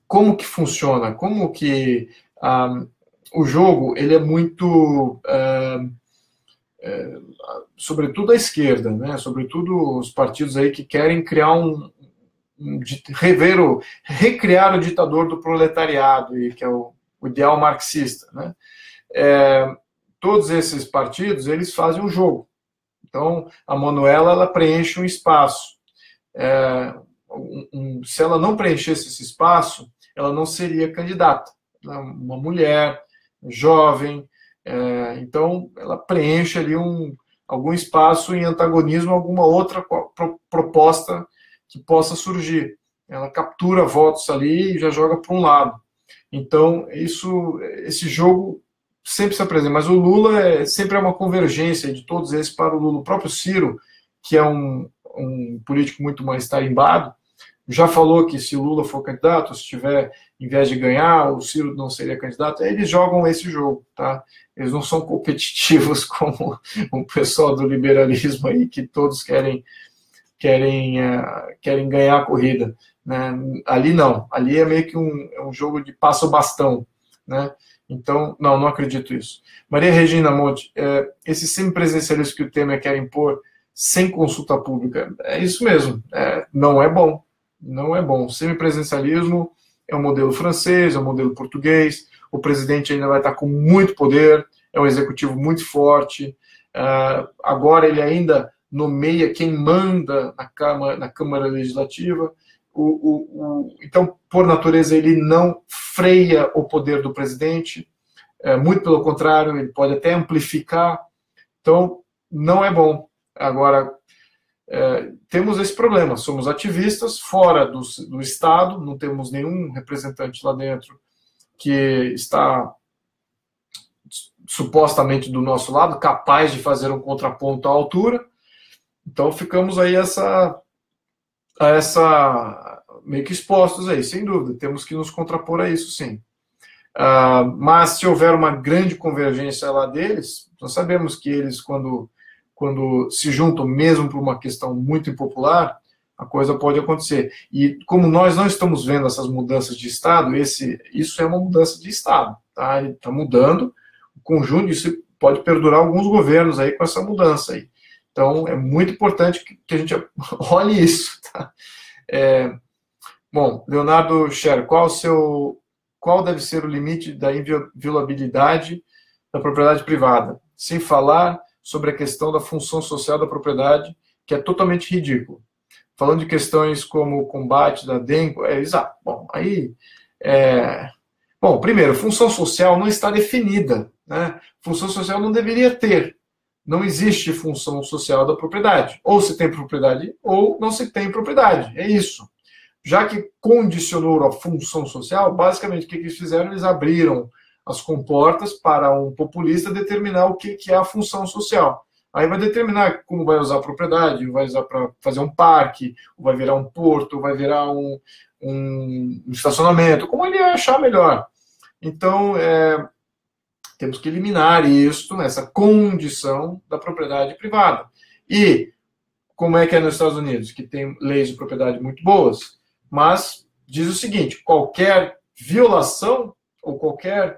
como que funciona? Como que o jogo ele é muito... sobretudo a esquerda, né? Sobretudo os partidos aí que querem criar recriar o ditador do proletariado, e que é o ideal marxista, né? Todos esses partidos, eles fazem um jogo. Então, a Manuela, ela preenche um espaço. Se ela não preenchesse esse espaço, ela não seria candidata. Uma mulher, jovem, então ela preenche ali algum espaço em antagonismo a alguma outra proposta que possa surgir. Ela captura votos ali e já joga para um lado. Então, esse jogo sempre se apresenta. Mas o Lula sempre é uma convergência de todos esses para o Lula. O próprio Ciro, que é um político muito mais tarimbado, já falou que se o Lula for candidato, se tiver, em vez de ganhar, o Ciro não seria candidato. Eles jogam esse jogo, tá? Eles não são competitivos como o pessoal do liberalismo aí, que todos querem ganhar a corrida, né? Ali não. Ali é meio que um jogo de passo-bastão, né? Então, não acredito isso. Maria Regina Monte, esse semipresidencialismo que o Temer quer impor sem consulta pública, é isso mesmo, não é bom. Não é bom. O semipresidencialismo é um modelo francês, é um modelo português, o presidente ainda vai estar com muito poder, é um executivo muito forte, agora ele ainda nomeia quem manda na Câmara Legislativa, então, por natureza, ele não freia o poder do presidente, muito pelo contrário, ele pode até amplificar, então não é bom. Agora, temos esse problema, somos ativistas fora do Estado, não temos nenhum representante lá dentro que está supostamente do nosso lado, capaz de fazer um contraponto à altura, então ficamos aí a essa meio que expostos aí, sem dúvida, temos que nos contrapor a isso, sim. Mas se houver uma grande convergência lá deles, nós sabemos que eles, quando se juntam mesmo por uma questão muito impopular, a coisa pode acontecer. E como nós não estamos vendo essas mudanças de Estado, isso é uma mudança de Estado, tá? Ele está mudando o conjunto, isso pode perdurar alguns governos aí com essa mudança aí. Então, é muito importante que a gente olhe isso, tá? Bom, Leonardo Scher, qual qual deve ser o limite da inviolabilidade da propriedade privada, sem falar sobre a questão da função social da propriedade, que é totalmente ridículo. Falando de questões como o combate da dengue, exato. Bom, aí, bom, primeiro, função social não está definida, né? Função social não deveria ter. Não existe função social da propriedade. Ou se tem propriedade, ou não se tem propriedade. É isso. Já que condicionou a função social, basicamente o que eles fizeram? Eles abriram as comportas para um populista determinar o que é a função social. Aí vai determinar como vai usar a propriedade, vai usar para fazer um parque, vai virar um porto, vai virar um estacionamento, como ele achar melhor. Então, temos que eliminar isso, essa condição da propriedade privada. E como é que é nos Estados Unidos? Que tem leis de propriedade muito boas, mas diz o seguinte, qualquer violação, ou qualquer...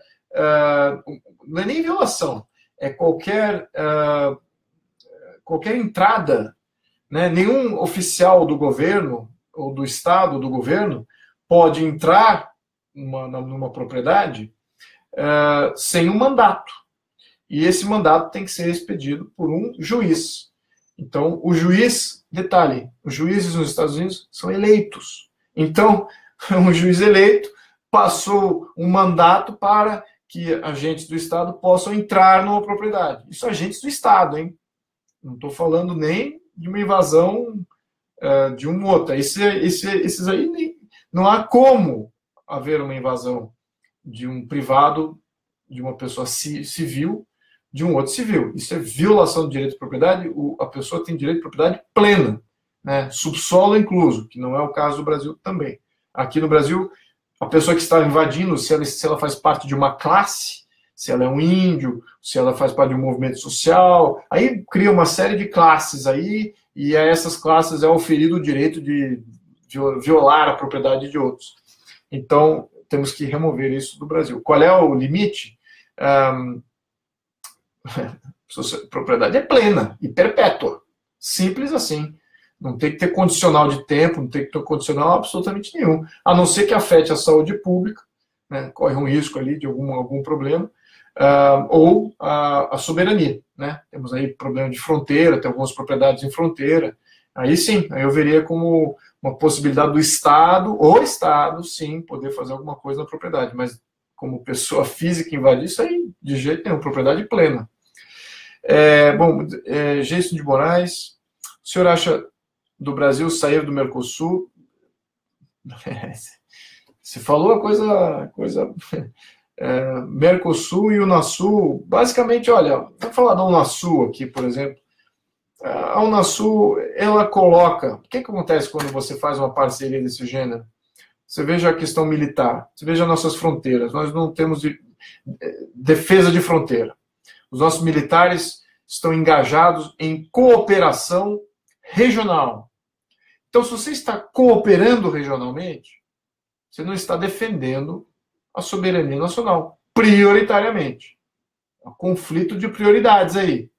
não é nem violação, é qualquer entrada, né? Nenhum oficial do governo, ou do Estado, do governo, pode entrar numa propriedade sem um mandato. E esse mandato tem que ser expedido por um juiz. Então, o juiz, detalhe, os juízes nos Estados Unidos são eleitos. Então, um juiz eleito passou um mandato para que agentes do Estado possam entrar numa propriedade. Isso agentes do Estado, hein? Não estou falando nem de uma invasão de um outro. Esses aí não há como haver uma invasão de um privado, de uma pessoa civil, de um outro civil. Isso é violação do direito de propriedade. A pessoa tem direito de propriedade plena, né? Subsolo incluso, que não é o caso do Brasil também. Aqui no Brasil, a pessoa que está invadindo, se ela faz parte de uma classe, se ela é um índio, se ela faz parte de um movimento social, aí cria uma série de classes aí, e a essas classes é oferido o direito de violar a propriedade de outros. Então, temos que remover isso do Brasil. Qual é o limite? Propriedade é plena e perpétua. Simples assim. Não tem que ter condicional de tempo, não tem que ter condicional absolutamente nenhum. A não ser que afete a saúde pública, né? Corre um risco ali de algum problema, ou a soberania, né? Temos aí problema de fronteira, tem algumas propriedades em fronteira. Aí sim, aí eu veria como uma possibilidade do Estado, o Estado, sim, poder fazer alguma coisa na propriedade, mas como pessoa física invadir, isso aí de jeito nenhum, propriedade plena. Gleison de Moraes, o senhor acha do Brasil sair do Mercosul? Você falou a coisa Mercosul e Unasul, basicamente, olha, vou falar da Unasul aqui, por exemplo. A Unasul, ela coloca... O que acontece quando você faz uma parceria desse gênero? Você veja a questão militar, você veja nossas fronteiras, nós não temos defesa de fronteira. Os nossos militares estão engajados em cooperação regional. Então, se você está cooperando regionalmente, você não está defendendo a soberania nacional, prioritariamente. Há um conflito de prioridades aí.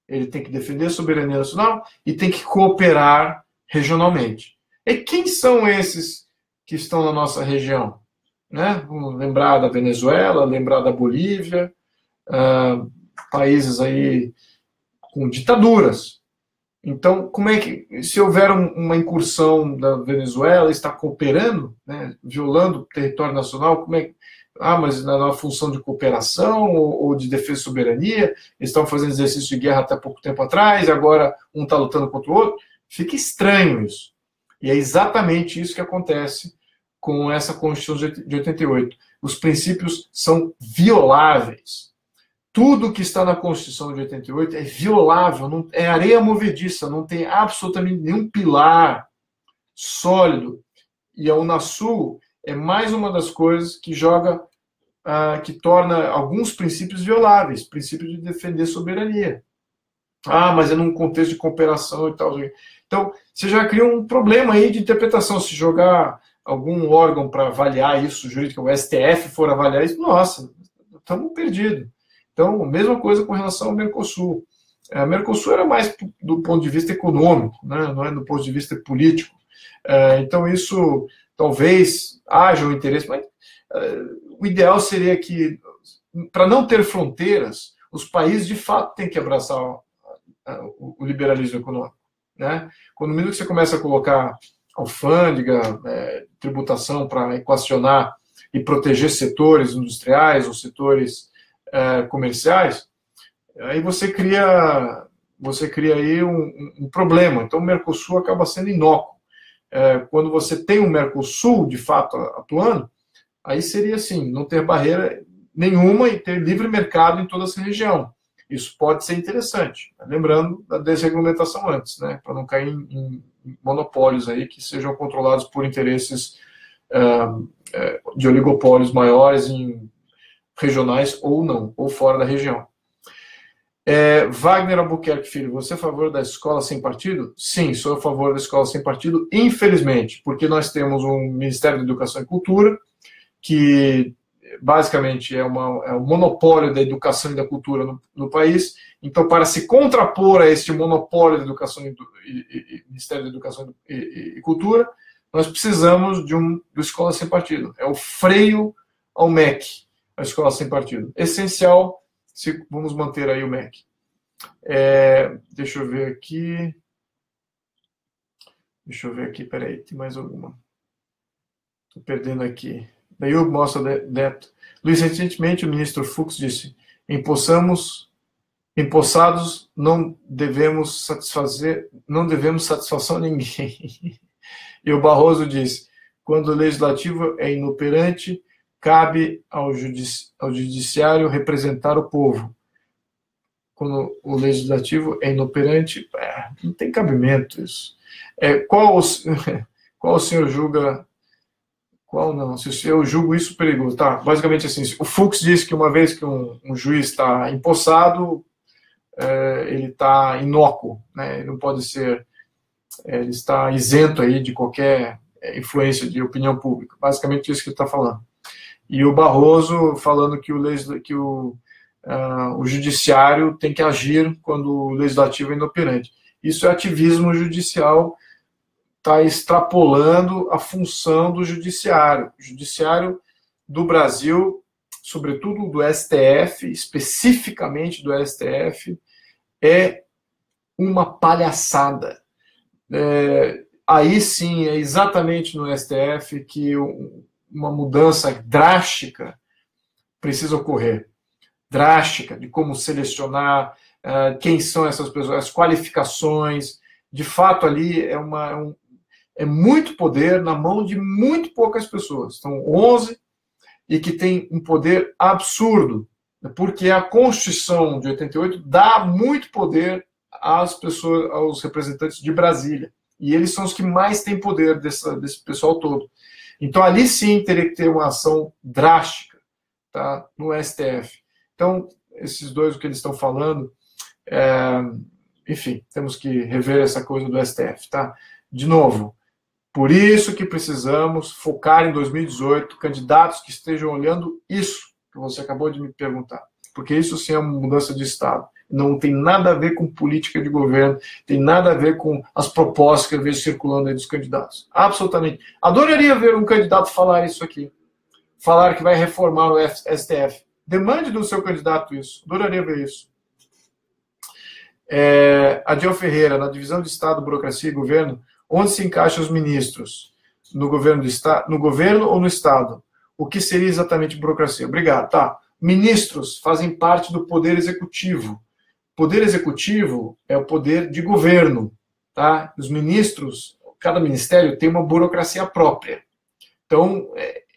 Ele tem que defender a soberania nacional e tem que cooperar regionalmente. E quem são esses que estão na nossa região? Né? Vamos lembrar da Venezuela, lembrar da Bolívia, países aí com ditaduras. Então, como é que, se houver uma incursão da Venezuela, está cooperando, né, violando o território nacional, como é que... mas na função de cooperação ou de defesa de soberania, eles estão fazendo exercício de guerra até pouco tempo atrás, agora um está lutando contra o outro. Fica estranho isso. E é exatamente isso que acontece com essa Constituição de 88. Os princípios são violáveis. Tudo que está na Constituição de 88 é violável, não, é areia movediça, não tem absolutamente nenhum pilar sólido. E a Unasul é mais uma das coisas que que torna alguns princípios violáveis, princípio de defender soberania. Mas é num contexto de cooperação e tal. Então, você já cria um problema aí de interpretação. Se jogar algum órgão para avaliar isso, jurídico, o STF for avaliar isso, nossa, estamos perdidos. Então, mesma coisa com relação ao Mercosul. O Mercosul era mais do ponto de vista econômico, né? Não é do ponto de vista político. Então, isso talvez haja um interesse, mas o ideal seria que, para não ter fronteiras, os países de fato têm que abraçar o liberalismo econômico, né? Quando mesmo que você começa a colocar alfândega, tributação para equacionar e proteger setores industriais ou setores comerciais, aí você cria aí um problema. Então o Mercosul acaba sendo inócuo. Quando você tem um Mercosul de fato atuando, aí seria assim, não ter barreira nenhuma e ter livre mercado em toda essa região. Isso pode ser interessante, lembrando da desregulamentação antes, né, para não cair em monopólios aí que sejam controlados por interesses de oligopólios maiores, regionais ou não, ou fora da região. Wagner Albuquerque Filho, você é a favor da escola sem partido? Sim, sou a favor da escola sem partido, infelizmente, porque nós temos um Ministério da Educação e Cultura, que basicamente é um monopólio da educação e da cultura no país. Então, para se contrapor a este monopólio da educação e Ministério da Educação e Cultura, nós precisamos do escola sem partido. É o freio ao MEC, a escola sem partido. Essencial se vamos manter aí o MEC. Deixa eu ver aqui. Peraí, tem mais alguma? Estou perdendo aqui. Daí o mostra débito. Luiz, recentemente o ministro Fux disse: empossados não devemos satisfação a ninguém. E o Barroso disse: quando o legislativo é inoperante, cabe ao judiciário representar o povo. Quando o legislativo é inoperante, não tem cabimento isso. Qual o senhor julga? Qual não? Se eu julgo isso perigoso. Tá, basicamente assim, o Fux disse que uma vez que um juiz está empossado, ele está inócuo, né? Ele não pode ser, ele está isento aí de qualquer influência de opinião pública. Basicamente isso que ele está falando. E o Barroso falando que o judiciário tem que agir quando o legislativo é inoperante. Isso é ativismo judicial, está extrapolando a função do judiciário. O judiciário do Brasil, sobretudo do STF, especificamente do STF, é uma palhaçada. Aí sim, é exatamente no STF que uma mudança drástica precisa ocorrer. Drástica, de como selecionar, quem são essas pessoas, as qualificações. De fato, ali é muito poder na mão de muito poucas pessoas. São 11 e que tem um poder absurdo, porque a Constituição de 88 dá muito poder às pessoas, aos representantes de Brasília. E eles são os que mais têm poder desse pessoal todo. Então, ali sim teria que ter uma ação drástica, tá, no STF. Então, esses dois, o que eles estão falando, enfim, temos que rever essa coisa do STF, tá? De novo, por isso que precisamos focar em 2018 candidatos que estejam olhando isso que você acabou de me perguntar. Porque isso sim é uma mudança de Estado. Não tem nada a ver com política de governo, tem nada a ver com as propostas que eu vejo circulando aí dos candidatos. Absolutamente. Adoraria ver um candidato falar isso aqui. Falar que vai reformar o STF. Demande do seu candidato isso. Adoraria ver isso. Adiel Ferreira, na divisão de Estado, burocracia e governo, onde se encaixam os ministros? No governo do Estado, no governo ou no Estado? O que seria exatamente burocracia? Obrigado. Tá. Ministros fazem parte do poder executivo. Poder executivo é o poder de governo, tá? Os ministros, cada ministério tem uma burocracia própria. Então,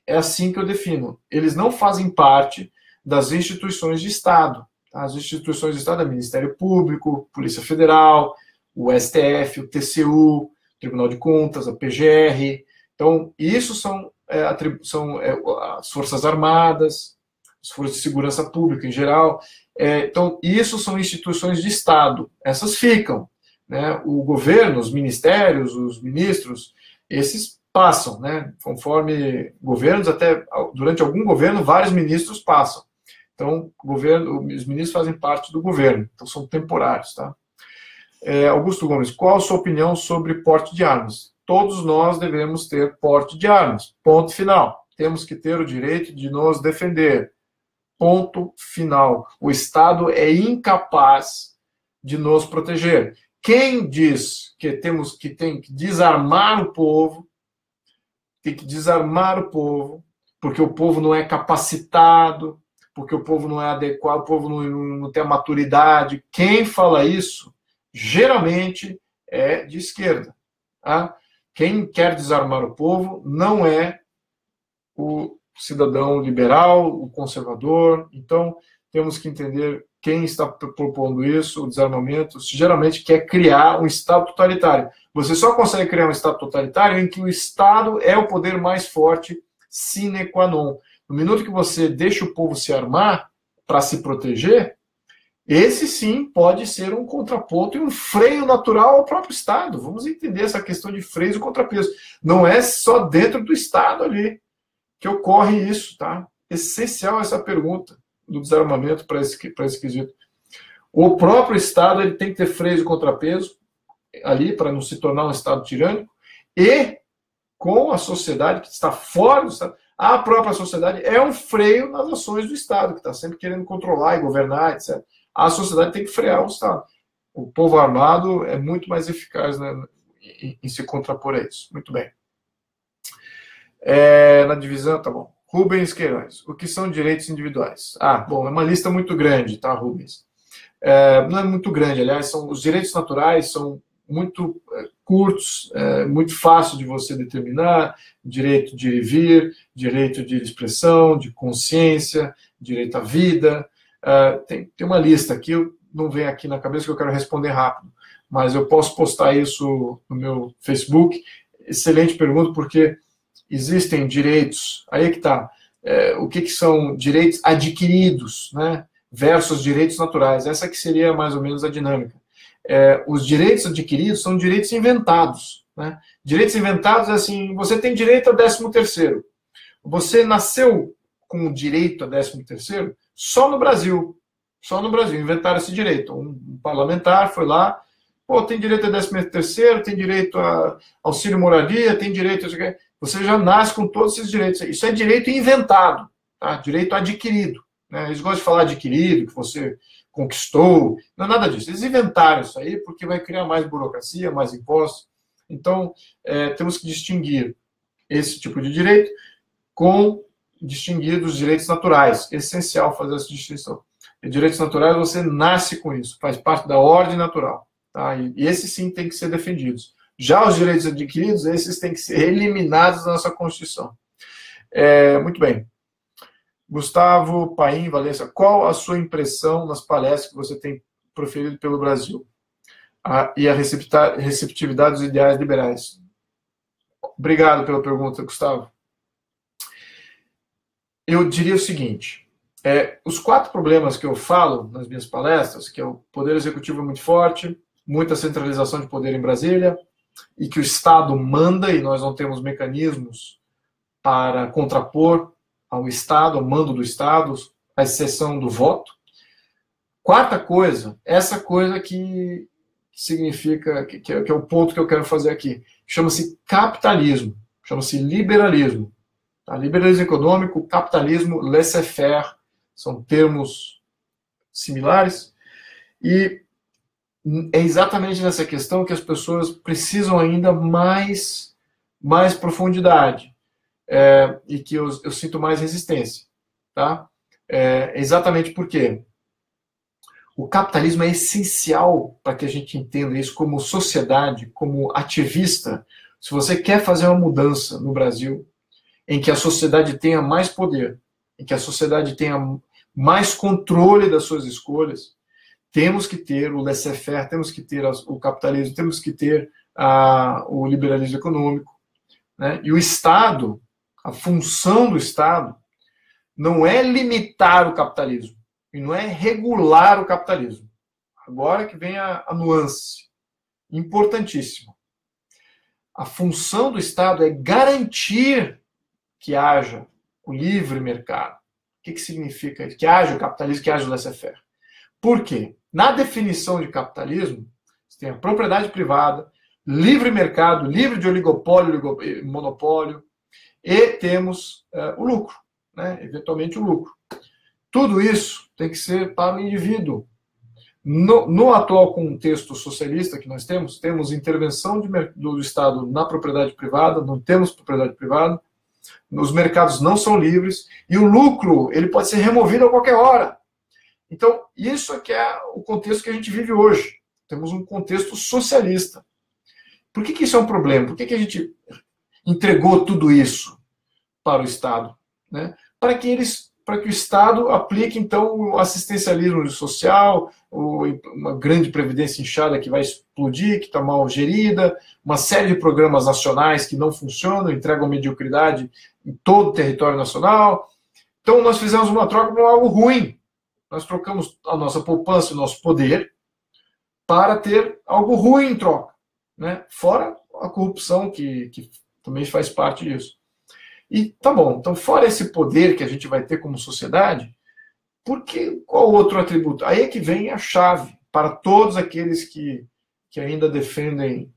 é assim que eu defino. Eles não fazem parte das instituições de Estado. Tá? As instituições de Estado é o Ministério Público, Polícia Federal, o STF, o TCU, Tribunal de Contas, a PGR. Então, isso são as Forças Armadas, as Forças de Segurança Pública em geral. Então, isso são instituições de Estado. Essas ficam. Né? O governo, os ministérios, os ministros, esses passam. Né? Conforme governos, até durante algum governo, vários ministros passam. Então, os ministros fazem parte do governo. Então, são temporários. Tá? Augusto Gomes, qual a sua opinião sobre porte de armas? Todos nós devemos ter porte de armas. Ponto final. temos que ter o direito de nos defender. Ponto final. O Estado é incapaz de nos proteger. Quem diz que tem que desarmar o povo, tem que desarmar o povo, porque o povo não é capacitado, porque o povo não é adequado, o povo não tem a maturidade. Quem fala isso, geralmente, é de esquerda. Tá? Quem quer desarmar o povo não é o cidadão liberal, o conservador. Então, temos que entender quem está propondo isso, o desarmamento, geralmente quer criar um Estado totalitário. Você só consegue criar um Estado totalitário em que o Estado é o poder mais forte, sine qua non. No minuto que você deixa o povo se armar para se proteger, esse sim pode ser um contraponto e um freio natural ao próprio Estado. Vamos entender essa questão de freios e contrapesos. Não é só dentro do Estado ali que ocorre isso, tá? Essencial essa pergunta do desarmamento para esse quesito. O próprio Estado ele tem que ter freios e contrapesos ali para não se tornar um Estado tirânico e com a sociedade que está fora do Estado. A própria sociedade é um freio nas ações do Estado, que está sempre querendo controlar e governar, etc. A sociedade tem que frear o Estado. O povo armado é muito mais eficaz, né, em se contrapor a isso. Muito bem. Na divisão, tá bom. Rubens Queiroz, o que são direitos individuais? Bom, é uma lista muito grande, tá, Rubens? Não é muito grande, aliás, os direitos naturais são muito curtos, muito fácil de você determinar, direito de ir e vir, direito de expressão, de consciência, direito à vida, tem uma lista aqui, não vem aqui na cabeça que eu quero responder rápido, mas eu posso postar isso no meu Facebook. Excelente pergunta, porque existem direitos, aí é que está, o que são direitos adquiridos, né, versus direitos naturais, essa que seria mais ou menos a dinâmica. Os direitos adquiridos são direitos inventados, né? Direitos inventados é assim, você tem direito a 13º, você nasceu com o direito a 13º só no Brasil, inventaram esse direito, um parlamentar foi lá, tem direito a 13º, tem direito a auxílio moradia, tem direito a... Você já nasce com todos esses direitos. Isso é direito inventado, tá? Direito adquirido. Né? Eles gostam de falar adquirido, que você conquistou. Não é nada disso. Eles inventaram isso aí porque vai criar mais burocracia, mais impostos. Então, temos que distinguir esse tipo de direito distinguir dos direitos naturais. É essencial fazer essa distinção. E direitos naturais, você nasce com isso, faz parte da ordem natural. Tá? E esses sim têm que ser defendidos. Já os direitos adquiridos, esses têm que ser eliminados da nossa Constituição. Muito bem. Gustavo Paim Valença, qual a sua impressão nas palestras que você tem proferido pelo Brasil? E a receptividade dos ideais liberais? Obrigado pela pergunta, Gustavo. Eu diria o seguinte, os 4 problemas que eu falo nas minhas palestras, que é o poder executivo muito forte, muita centralização de poder em Brasília, e que o Estado manda, e nós não temos mecanismos para contrapor ao Estado, ao mando do Estado, à exceção do voto. 4ª coisa, essa coisa que significa, que é o ponto que eu quero fazer aqui, chama-se capitalismo, chama-se liberalismo. Tá? Liberalismo econômico, capitalismo, laissez-faire, são termos similares, e é exatamente nessa questão que as pessoas precisam ainda mais profundidade, e que eu sinto mais resistência. Tá? Exatamente porque o capitalismo é essencial para que a gente entenda isso como sociedade, como ativista. Se você quer fazer uma mudança no Brasil, em que a sociedade tenha mais poder, em que a sociedade tenha mais controle das suas escolhas, temos que ter o laissez-faire, temos que ter o capitalismo, temos que ter o liberalismo econômico. Né? E o Estado, a função do Estado, não é limitar o capitalismo, e não é regular o capitalismo. Agora que vem a nuance, importantíssima. A função do Estado é garantir que haja o livre mercado. O que significa isso? Que haja o capitalismo, que haja o laissez-faire. Por quê? Na definição de capitalismo, você tem a propriedade privada, livre mercado, livre de oligopólio, monopólio, e temos o lucro, né? Eventualmente o lucro. Tudo isso tem que ser para o indivíduo. No atual contexto socialista que nós temos intervenção do Estado na propriedade privada, não temos propriedade privada, os mercados não são livres, e o lucro ele pode ser removido a qualquer hora. Então, isso é que é o contexto que a gente vive hoje. Temos um contexto socialista. Por que isso é um problema? Por que a gente entregou tudo isso para o Estado? Né? Para que o Estado aplique, então, o assistencialismo social, uma grande previdência inchada que vai explodir, que está mal gerida, uma série de programas nacionais que não funcionam, entregam mediocridade em todo o território nacional. Então, nós fizemos uma troca por algo ruim. Nós trocamos a nossa poupança, o nosso poder, para ter algo ruim em troca. Né? Fora a corrupção, que também faz parte disso. E tá bom, então fora esse poder que a gente vai ter como sociedade, qual outro atributo? Aí é que vem a chave para todos aqueles que ainda defendem,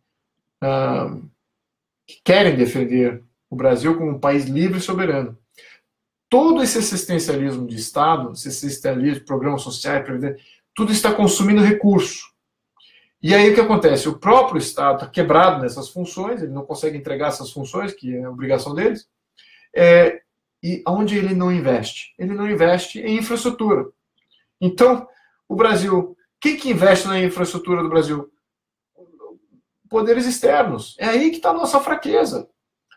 que querem defender o Brasil como um país livre e soberano. Todo esse assistencialismo de Estado, esse assistencialismo, programas sociais, tudo está consumindo recurso. E aí o que acontece? O próprio Estado está quebrado nessas funções, ele não consegue entregar essas funções, que é a obrigação deles. E onde ele não investe? Ele não investe em infraestrutura. Então, o Brasil, quem que investe na infraestrutura do Brasil? Poderes externos. É aí que está a nossa fraqueza.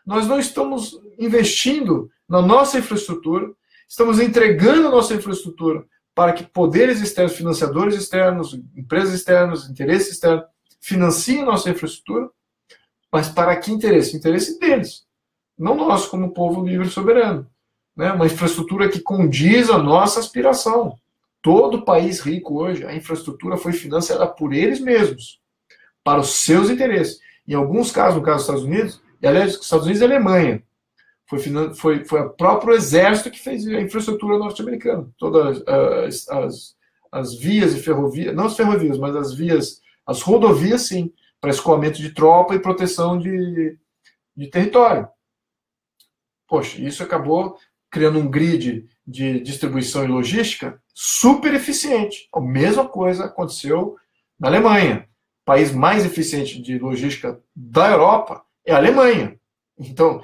Nós não estamos investindo na nossa infraestrutura, estamos entregando a nossa infraestrutura para que poderes externos, financiadores externos, empresas externas, interesses externos, financiem a nossa infraestrutura, mas para que interesse? Interesse deles. Não nós, como povo livre e soberano. Né? Uma infraestrutura que condiz a nossa aspiração. Todo país rico hoje, a infraestrutura foi financiada por eles mesmos, para os seus interesses. Em alguns casos, no caso dos Estados Unidos, e aliás, os Estados Unidos e a Alemanha, foi o próprio exército que fez a infraestrutura norte-americana. Todas as vias e ferrovias, não as ferrovias, mas as rodovias, sim, para escoamento de tropa e proteção de território. Poxa, isso acabou criando um grid de distribuição e logística super eficiente. A mesma coisa aconteceu na Alemanha. O país mais eficiente de logística da Europa é a Alemanha. Então,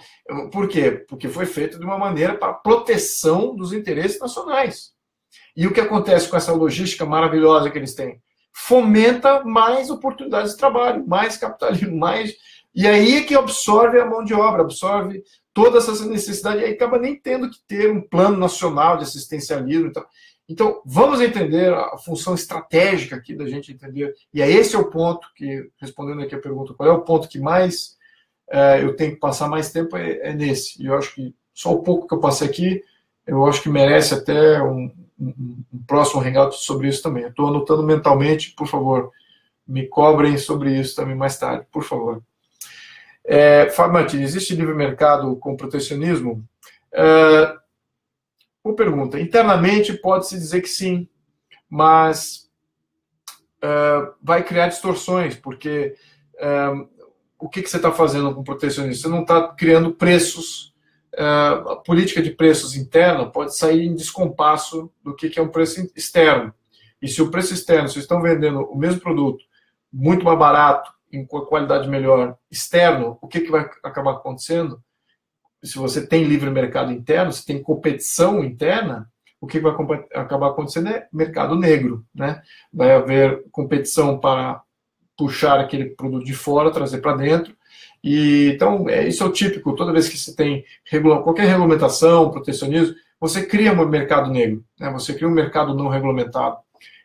por quê? Porque foi feito de uma maneira para proteção dos interesses nacionais. E o que acontece com essa logística maravilhosa que eles têm? Fomenta mais oportunidades de trabalho, mais capitalismo, mais... E aí é que absorve a mão de obra, absorve toda essa necessidade, e aí acaba nem tendo que ter um plano nacional de assistencialismo. Então, vamos entender a função estratégica aqui da gente entender, e esse é o ponto que, respondendo aqui a pergunta, qual é o ponto que mais eu tenho que passar mais tempo, é nesse. E eu acho que só o pouco que eu passei aqui, eu acho que merece até um próximo hangout sobre isso também. Eu estou anotando mentalmente, por favor, me cobrem sobre isso também mais tarde, por favor. Fábio Martins, existe livre mercado com protecionismo? Uma pergunta. Internamente pode-se dizer que sim, mas vai criar distorções, porque o que você está fazendo com protecionismo? Você não está criando preços. A política de preços interna pode sair em descompasso do que é um preço externo. E se o preço externo, vocês estão vendendo o mesmo produto muito mais barato, com a qualidade melhor, externo, o que vai acabar acontecendo? Se você tem livre mercado interno, se tem competição interna, o que vai acabar acontecendo é mercado negro. Né? Vai haver competição para puxar aquele produto de fora, trazer para dentro. E, então, isso é o típico. Toda vez que se tem qualquer regulamentação, protecionismo, você cria um mercado negro. Né? Você cria um mercado não regulamentado.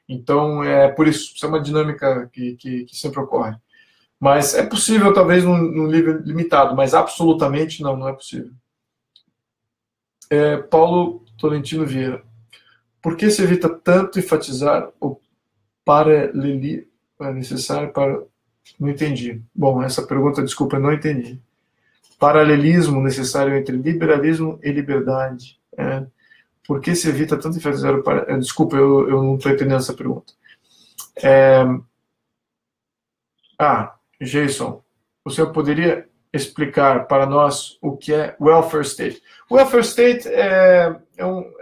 Então, por isso é uma dinâmica que sempre ocorre. Mas é possível, talvez, num nível limitado, mas absolutamente não é possível. Paulo Tolentino Vieira. Por que se evita tanto enfatizar o paralelismo necessário para... Não entendi. Bom, essa pergunta, desculpa, eu não entendi. Paralelismo necessário entre liberalismo e liberdade. Por que se evita tanto enfatizar o desculpa, eu não estou entendendo essa pergunta. Jason, o senhor poderia explicar para nós o que é welfare state. Welfare state é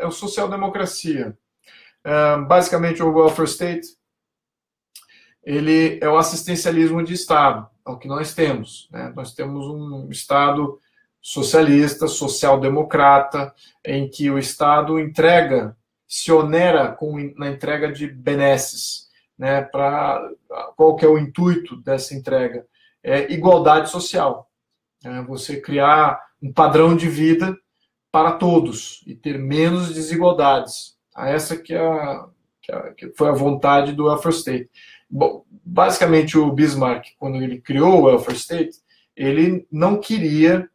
social-democracia. Basicamente, o welfare state ele é o assistencialismo de Estado, é o que nós temos. Né? Nós temos um Estado socialista, social-democrata, em que o Estado se onera na entrega de benesses. Né? Qual que é o intuito dessa entrega? É igualdade social. Você criar um padrão de vida para todos e ter menos desigualdades. Essa que foi a vontade do welfare state. Bom, basicamente, o Bismarck, quando ele criou o welfare state, ele não queria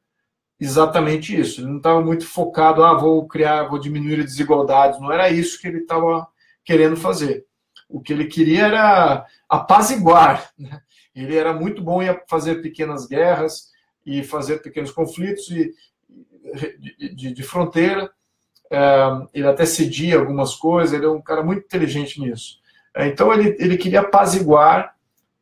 exatamente isso. Ele não estava muito focado, vou diminuir as desigualdades. Não era isso que ele estava querendo fazer. O que ele queria era apaziguar. Né? Ele era muito bom em fazer pequenas guerras e fazer pequenos conflitos de fronteira. Ele até cedia algumas coisas, ele é um cara muito inteligente nisso. Então, ele queria apaziguar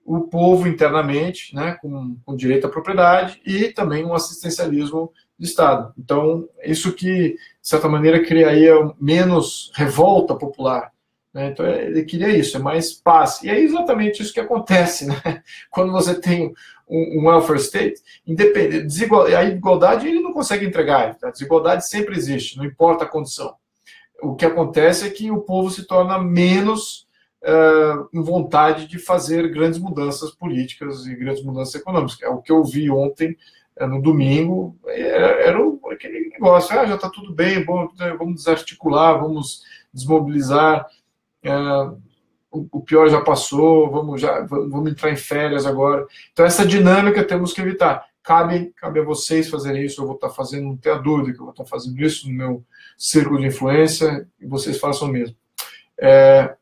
o povo internamente, né, com direito à propriedade e também um assistencialismo de Estado. Então, isso que, de certa maneira, criaria menos revolta popular. Né? Então, ele queria isso, é mais paz. E é exatamente isso que acontece. Né? Quando você tem um welfare state, independente, a igualdade ele não consegue entregar. A desigualdade sempre existe, não importa a condição. O que acontece é que o povo se torna menos em vontade de fazer grandes mudanças políticas e grandes mudanças econômicas. É o que eu vi ontem, no domingo, era aquele negócio, já está tudo bem, bom, vamos desarticular, vamos desmobilizar, o pior já passou, vamos entrar em férias agora. Então, essa dinâmica temos que evitar. Cabe a vocês fazerem isso, eu vou estar fazendo, não tenha dúvida que eu vou estar fazendo isso no meu círculo de influência, e vocês façam o mesmo.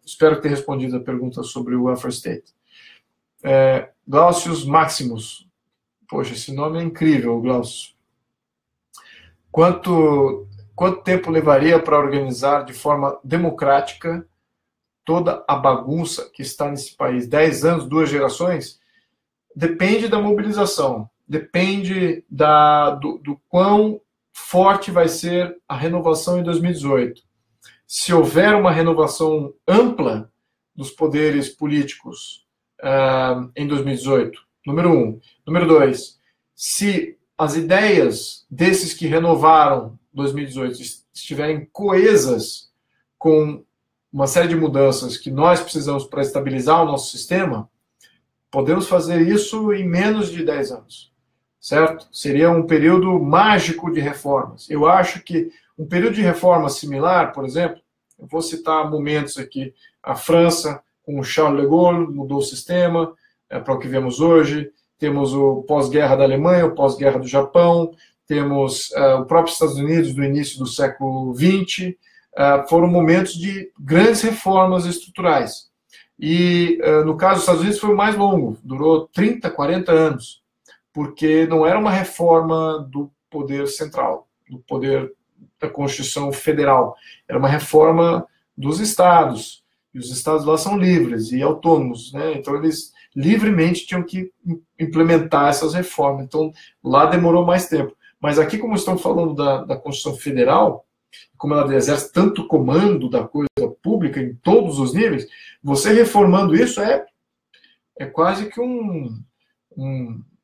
Espero ter respondido a pergunta sobre o welfare state. Glaucius Maximus. Poxa, esse nome é incrível, Glaucius. Quanto tempo levaria para organizar de forma democrática toda a bagunça que está nesse país? 10 anos, 2 gerações? Depende da mobilização. Depende do quão forte vai ser a renovação em 2018. Se houver uma renovação ampla dos poderes políticos em 2018, número 1. Número 2, se as ideias desses que renovaram 2018 estiverem coesas com uma série de mudanças que nós precisamos para estabilizar o nosso sistema, podemos fazer isso em menos de 10 anos, certo? Seria um período mágico de reformas. Eu acho que um período de reforma similar, por exemplo, eu vou citar momentos aqui, a França, com o Charles de Gaulle, mudou o sistema para o que vemos hoje, temos o pós-guerra da Alemanha, o pós-guerra do Japão, temos o próprio Estados Unidos do início do século XX, foram momentos de grandes reformas estruturais. E, no caso dos Estados Unidos, foi o mais longo, durou 30, 40 anos, porque não era uma reforma do poder central, do poder da Constituição Federal, era uma reforma dos estados, e os estados lá são livres e autônomos, né? Então eles livremente tinham que implementar essas reformas, então lá demorou mais tempo. Mas aqui, como estamos falando da Constituição Federal, como ela exerce tanto comando da coisa pública em todos os níveis, você reformando isso é quase que um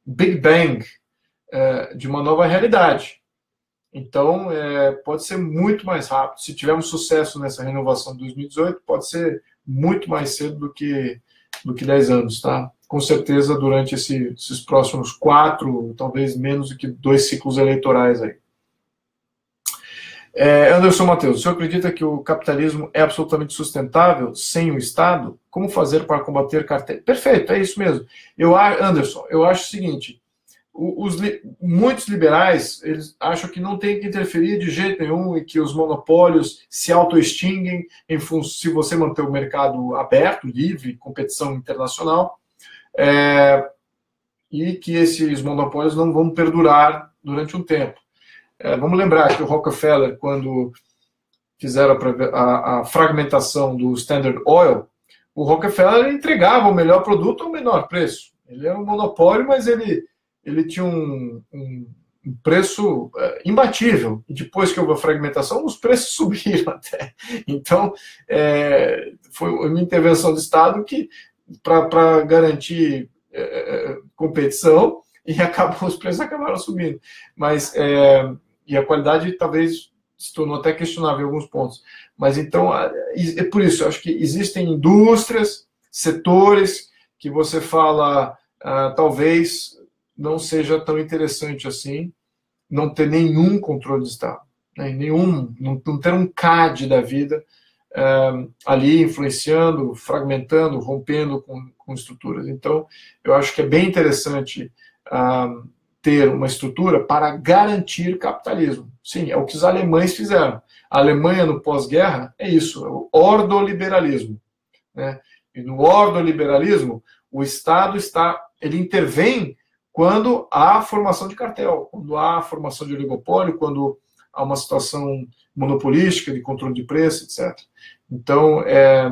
Big Bang de uma nova realidade. Então, pode ser muito mais rápido. Se tivermos sucesso nessa renovação de 2018, pode ser muito mais cedo do que 10 anos, tá? Com certeza, durante esses próximos 4, talvez menos do que 2 ciclos eleitorais aí. Anderson Matheus, o senhor acredita que o capitalismo é absolutamente sustentável sem o Estado? Como fazer para combater cartéis? Perfeito, é isso mesmo. Anderson, eu acho o seguinte, muitos liberais eles acham que não tem que interferir de jeito nenhum e que os monopólios se autoextinguem se você manter o mercado aberto, livre, competição internacional, e que esses monopólios não vão perdurar durante um tempo. Vamos lembrar que o Rockefeller, quando fizeram a fragmentação do Standard Oil, o Rockefeller entregava o melhor produto ao menor preço. Ele era um monopólio, mas ele ele tinha um preço imbatível. E depois que houve a fragmentação, os preços subiram até. Então, foi uma intervenção do Estado que para garantir competição, e os preços acabaram subindo. Mas, e a qualidade talvez se tornou até questionável em alguns pontos. Mas então, é por isso, eu acho que existem indústrias, setores, que você fala, talvez não seja tão interessante assim, não ter nenhum controle de Estado, né? Não ter um CAD da vida ali influenciando, fragmentando, rompendo com estruturas. Então, eu acho que é bem interessante ter uma estrutura para garantir capitalismo. Sim, é o que os alemães fizeram. A Alemanha, no pós-guerra, é isso, é o ordoliberalismo, né? E no ordoliberalismo, o Estado ele intervém quando há formação de cartel, quando há formação de oligopólio, quando há uma situação monopolística, de controle de preço, etc. Então, é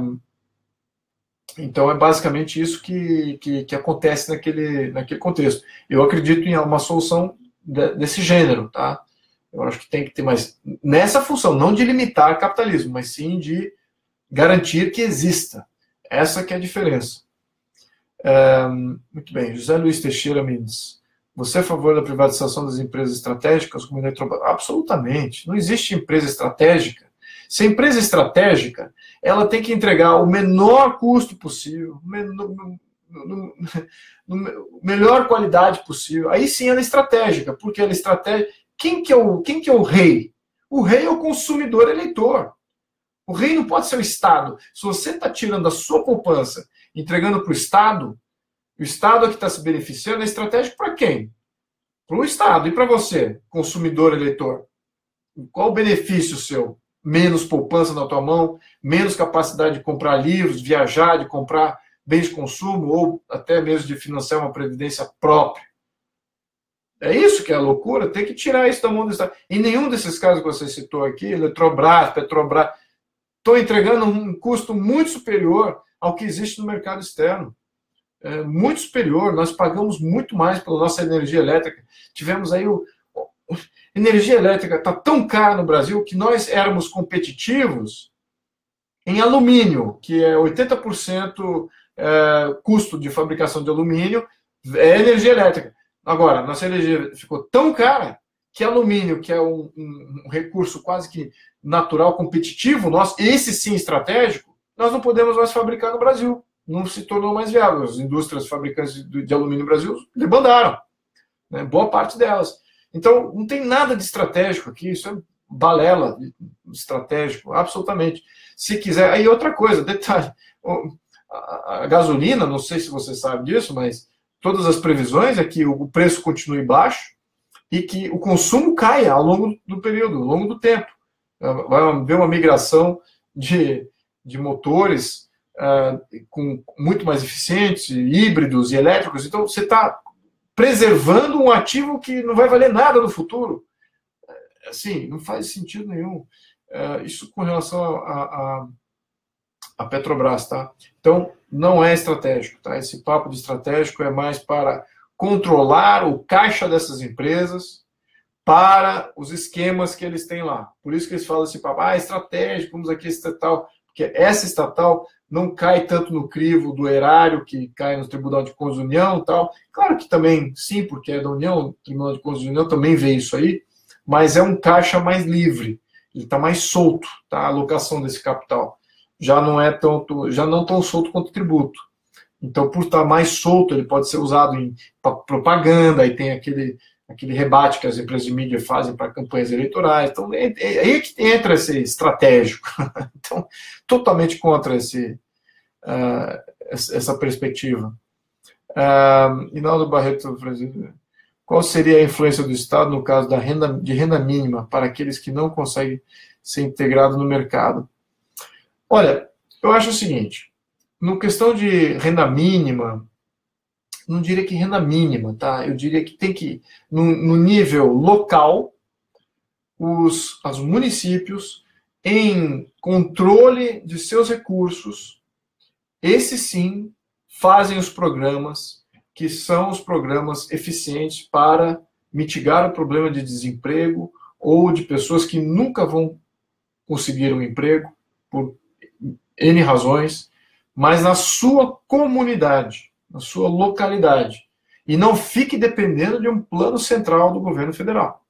basicamente isso que acontece naquele contexto. Eu acredito em uma solução desse gênero, tá? Eu acho que tem que ter mais nessa função, não de limitar o capitalismo, mas sim de garantir que exista. Essa que é a diferença. Muito bem. José Luiz Teixeira Mendes. Você é a favor da privatização das empresas estratégicas como a Eletrobras? Absolutamente. Não existe empresa estratégica. Se a empresa é estratégica, ela tem que entregar o menor custo possível, melhor qualidade possível. Aí sim ela é estratégica, porque ela é estratégica. Quem que é o rei? O rei é o consumidor eleitor. O rei não pode ser o Estado. Se você está tirando a sua poupança, entregando para o Estado é que está se beneficiando, é estratégico para quem? Para o Estado. E para você, consumidor eleitor? Qual o benefício seu? Menos poupança na tua mão, menos capacidade de comprar livros, viajar, de comprar bens de consumo, ou até mesmo de financiar uma previdência própria. É isso que é a loucura, tem que tirar isso da mão do Estado. Em nenhum desses casos que você citou aqui, Eletrobras, Petrobras, estão entregando um custo muito superior ao que existe no mercado externo. Muito superior, nós pagamos muito mais pela nossa energia elétrica. Tivemos aí energia elétrica está tão cara no Brasil que nós éramos competitivos em alumínio, que é 80% custo de fabricação de alumínio, é energia elétrica. Agora, nossa energia ficou tão cara que alumínio, que é um recurso quase que natural, competitivo, esse sim estratégico, nós não podemos mais fabricar no Brasil. Não se tornou mais viável. As indústrias fabricantes de alumínio no Brasil debandaram, né? Boa parte delas. Então, não tem nada de estratégico aqui, isso é balela estratégico, absolutamente. Se quiser, aí outra coisa, detalhe, a gasolina, não sei se você sabe disso, mas todas as previsões é que o preço continue baixo e que o consumo caia ao longo do período, ao longo do tempo. Vai haver uma migração de motores com muito mais eficientes, híbridos e elétricos, então você está preservando um ativo que não vai valer nada no futuro. Assim, não faz sentido nenhum. Isso com relação a Petrobras, tá? Então, não é estratégico, tá? Esse papo de estratégico é mais para controlar o caixa dessas empresas para os esquemas que eles têm lá. Por isso que eles falam assim, papo, estratégico, vamos aqui estatal, porque essa estatal não cai tanto no crivo do erário que cai no Tribunal de Contas da União e tal. Claro que também, sim, porque é da União, o Tribunal de Contas da União também vê isso aí, mas é um caixa mais livre, ele está mais solto, tá? A alocação desse capital. Já não tão solto quanto o tributo. Então, por estar mais solto, ele pode ser usado em propaganda, aí tem aquele rebate que as empresas de mídia fazem para campanhas eleitorais. Então, aí que entra esse estratégico. Então, totalmente contra essa perspectiva. Hinaldo Barreto, qual seria a influência do Estado no caso de renda mínima para aqueles que não conseguem ser integrados no mercado? Olha, eu acho o seguinte, no questão de renda mínima, não diria que renda mínima, tá? Eu diria que tem que, no nível local, os municípios, em controle de seus recursos, esses sim fazem os programas que são os programas eficientes para mitigar o problema de desemprego ou de pessoas que nunca vão conseguir um emprego por N razões, mas na sua comunidade, na sua localidade. E não fique dependendo de um plano central do governo federal.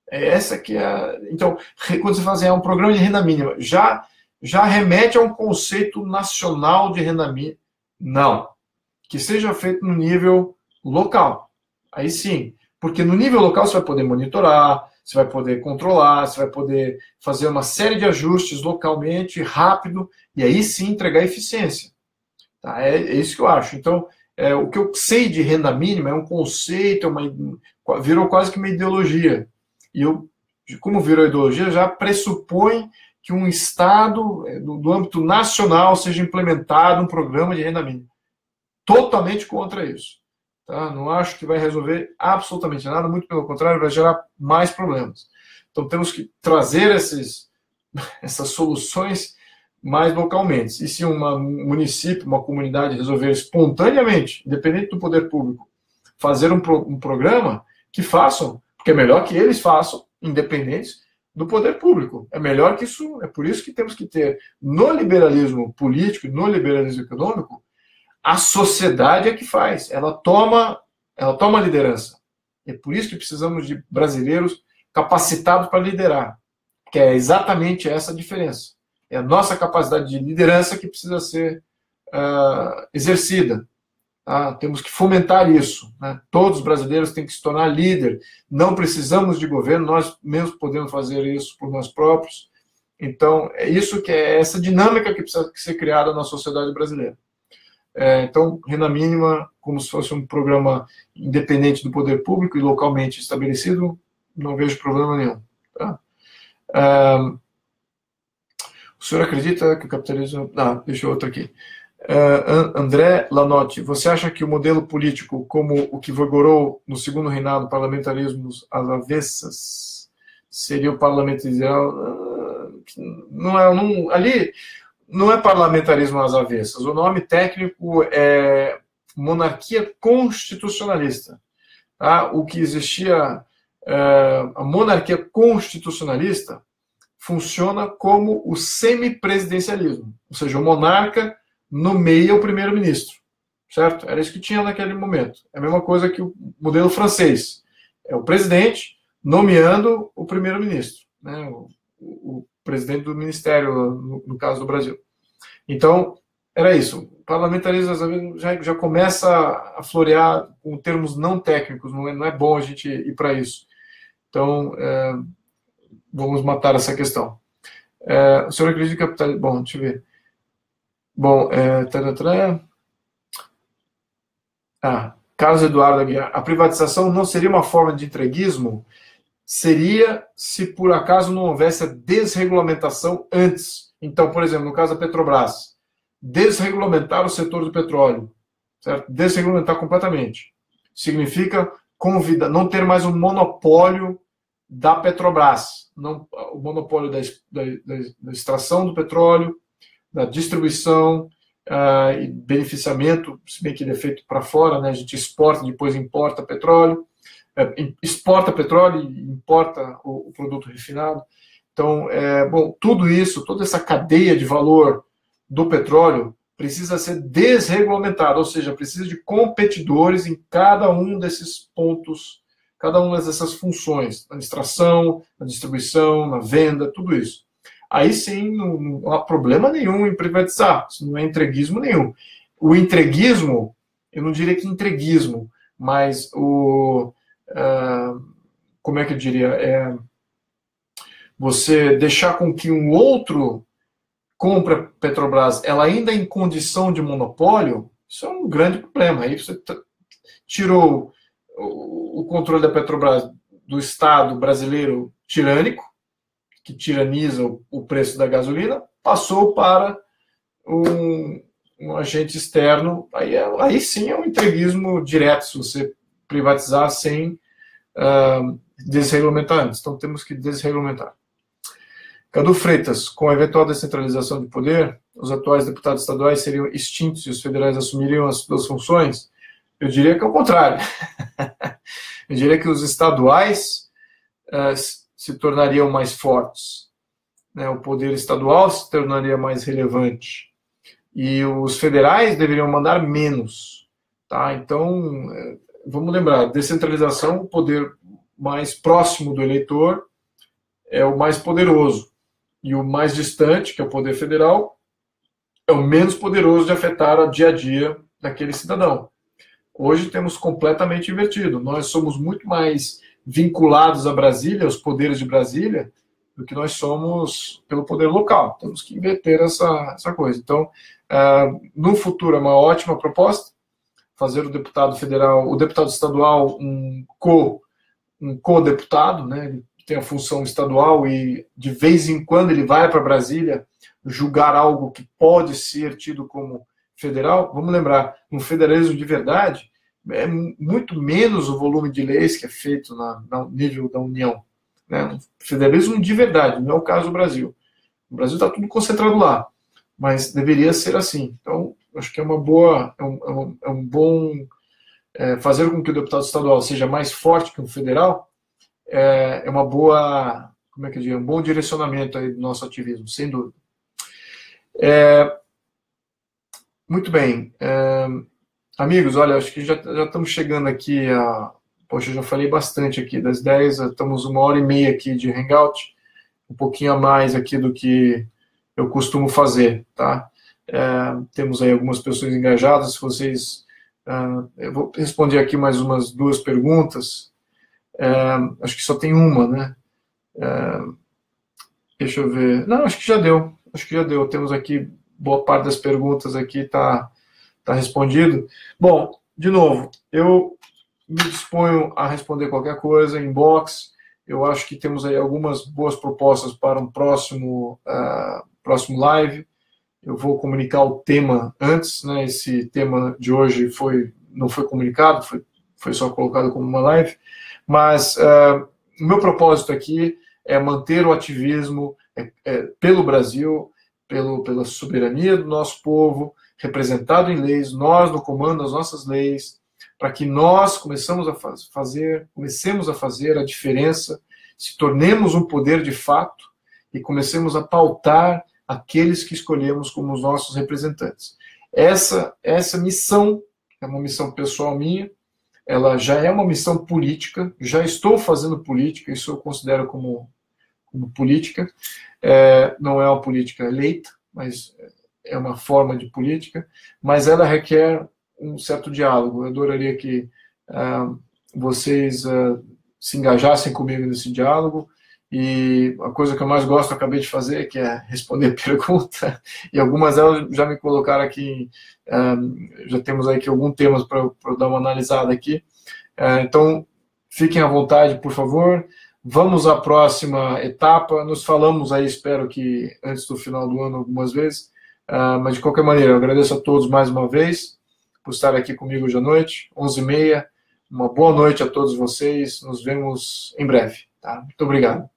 Essa que é. Então, quando você fala um programa de renda mínima, já remete a um conceito nacional de renda mínima. Não. Que seja feito no nível local. Aí sim. Porque no nível local você vai poder monitorar, você vai poder controlar, você vai poder fazer uma série de ajustes localmente, rápido, e aí sim entregar eficiência. Tá? É isso que eu acho. Então, o que eu sei de renda mínima é um conceito, virou quase que uma ideologia. E eu, como virou ideologia, já pressupõe que um Estado, do âmbito nacional, seja implementado um programa de renda mínima. Totalmente contra isso. Tá? Não acho que vai resolver absolutamente nada, muito pelo contrário, vai gerar mais problemas. Então temos que trazer essas soluções mais localmente. E se um município, uma comunidade resolver espontaneamente, independente do poder público, fazer um programa, que façam, porque é melhor que eles façam, independentes do poder público. É melhor que isso, é por isso que temos que ter, no liberalismo político e no liberalismo econômico, a sociedade é que faz, ela toma a liderança. É por isso que precisamos de brasileiros capacitados para liderar, que é exatamente essa a diferença. É a nossa capacidade de liderança que precisa ser exercida. Tá? Temos que fomentar isso. Né? Todos os brasileiros têm que se tornar líder. Não precisamos de governo, nós mesmos podemos fazer isso por nós próprios. Então, é isso que é essa dinâmica que precisa ser criada na sociedade brasileira. Então, renda mínima, como se fosse um programa independente do poder público e localmente estabelecido, não vejo problema nenhum. Tá? O senhor acredita que o capitalismo... deixa eu outro aqui. André Lanotti, você acha que o modelo político, como o que vigorou no segundo reinado, parlamentarismo às avessas, seria o parlamento ideal? Ali não é parlamentarismo às avessas. O nome técnico é monarquia constitucionalista. Tá? O que existia, a monarquia constitucionalista funciona como o semipresidencialismo, ou seja, o monarca nomeia o primeiro-ministro, certo? Era isso que tinha naquele momento. É a mesma coisa que o modelo francês. É o presidente nomeando o primeiro-ministro, né? O presidente do ministério, no caso do Brasil. Então, era isso. O parlamentarismo, às vezes, já começa a florear com termos não técnicos, não é bom a gente ir para isso. Então, vamos matar essa questão. O senhor acredita que capital... Bom, deixa eu ver. Bom, Carlos Eduardo Aguiar. A privatização não seria uma forma de entreguismo? Seria se por acaso não houvesse a desregulamentação antes. Então, por exemplo, no caso da Petrobras, desregulamentar o setor do petróleo, certo? Desregulamentar completamente. Significa não ter mais um monopólio da Petrobras, o monopólio da extração do petróleo, da distribuição e beneficiamento, se bem que ele é feito para fora, né? A gente exporta, depois importa petróleo, exporta petróleo e importa o produto refinado. Então, tudo isso, toda essa cadeia de valor do petróleo precisa ser desregulamentada, ou seja, precisa de competidores em cada um desses pontos, cada uma dessas funções, na extração, na distribuição, na venda, tudo isso. Aí sim, não há problema nenhum em privatizar, isso não é entreguismo nenhum. O entreguismo, eu não diria que entreguismo, mas como é que eu diria? Você deixar com que um outro compre a Petrobras, ela ainda em condição de monopólio, isso é um grande problema. Aí você tirou o controle da Petrobras do Estado brasileiro tirânico, que tiraniza o preço da gasolina, passou para um agente externo. Aí sim é um entreguismo direto, se você privatizar sem desregulamentar antes. Então temos que desregulamentar. Cadu Freitas, com a eventual descentralização de poder, os atuais deputados estaduais seriam extintos e os federais assumiriam as suas funções? Eu diria que é o contrário. Eu diria que os estaduais se tornariam mais fortes, né? O poder estadual se tornaria mais relevante e os federais deveriam mandar menos, tá? Então, vamos lembrar, descentralização, o poder mais próximo do eleitor é o mais poderoso e o mais distante, que é o poder federal, é o menos poderoso de afetar o dia a dia daquele cidadão. Hoje temos completamente invertido. Nós somos muito mais vinculados a Brasília, aos poderes de Brasília, do que nós somos pelo poder local. Temos que inverter essa coisa. Então, no futuro, é uma ótima proposta fazer o deputado federal, o deputado estadual, um co-deputado, né? Ele tem a função estadual e, de vez em quando, ele vai para Brasília julgar algo que pode ser tido como federal. Vamos lembrar, no federalismo de verdade, é muito menos o volume de leis que é feito no nível da União. Né? Federalismo de verdade, não é o caso do Brasil. O Brasil está tudo concentrado lá, mas deveria ser assim. Então, acho que é uma boa, é um bom fazer com que o deputado estadual seja mais forte que o federal. É uma boa, como é que eu digo, um bom direcionamento aí do nosso ativismo, sem dúvida. Muito bem. Amigos, olha, acho que já estamos chegando aqui poxa, eu já falei bastante aqui, das 10, estamos 1h30 aqui de Hangout, um pouquinho a mais aqui do que eu costumo fazer, tá? Temos aí algumas pessoas engajadas, se vocês... eu vou responder aqui mais umas 2 perguntas, acho que só tem uma, né? Deixa eu ver... Não, acho que já deu, temos aqui, boa parte das perguntas aqui está respondido. Bom, de novo, eu me disponho a responder qualquer coisa, inbox. Eu acho que temos aí algumas boas propostas para um próximo live. Eu vou comunicar o tema antes, né? Esse tema de hoje não foi comunicado, foi só colocado como uma live. Mas o meu propósito aqui é manter o ativismo pelo Brasil, pela soberania do nosso povo, representado em leis, nós no comando das nossas leis, para que nós comecemos a fazer a diferença, se tornemos um poder de fato e comecemos a pautar aqueles que escolhemos como os nossos representantes. Essa missão é uma missão pessoal minha, ela já é uma missão política, já estou fazendo política, isso eu considero como política, não é uma política eleita, mas é uma forma de política, mas ela requer um certo diálogo. Eu adoraria que vocês se engajassem comigo nesse diálogo, e a coisa que eu mais gosto, eu acabei de fazer, que é responder pergunta, e algumas delas já me colocaram aqui, já temos aqui alguns temas para eu dar uma analisada aqui. Então, fiquem à vontade, por favor. Vamos à próxima etapa. Nos falamos aí, espero que antes do final do ano, algumas vezes. Mas, de qualquer maneira, eu agradeço a todos mais uma vez por estar aqui comigo hoje à noite, 11h30. Uma boa noite a todos vocês. Nos vemos em breve. Tá? Muito obrigado.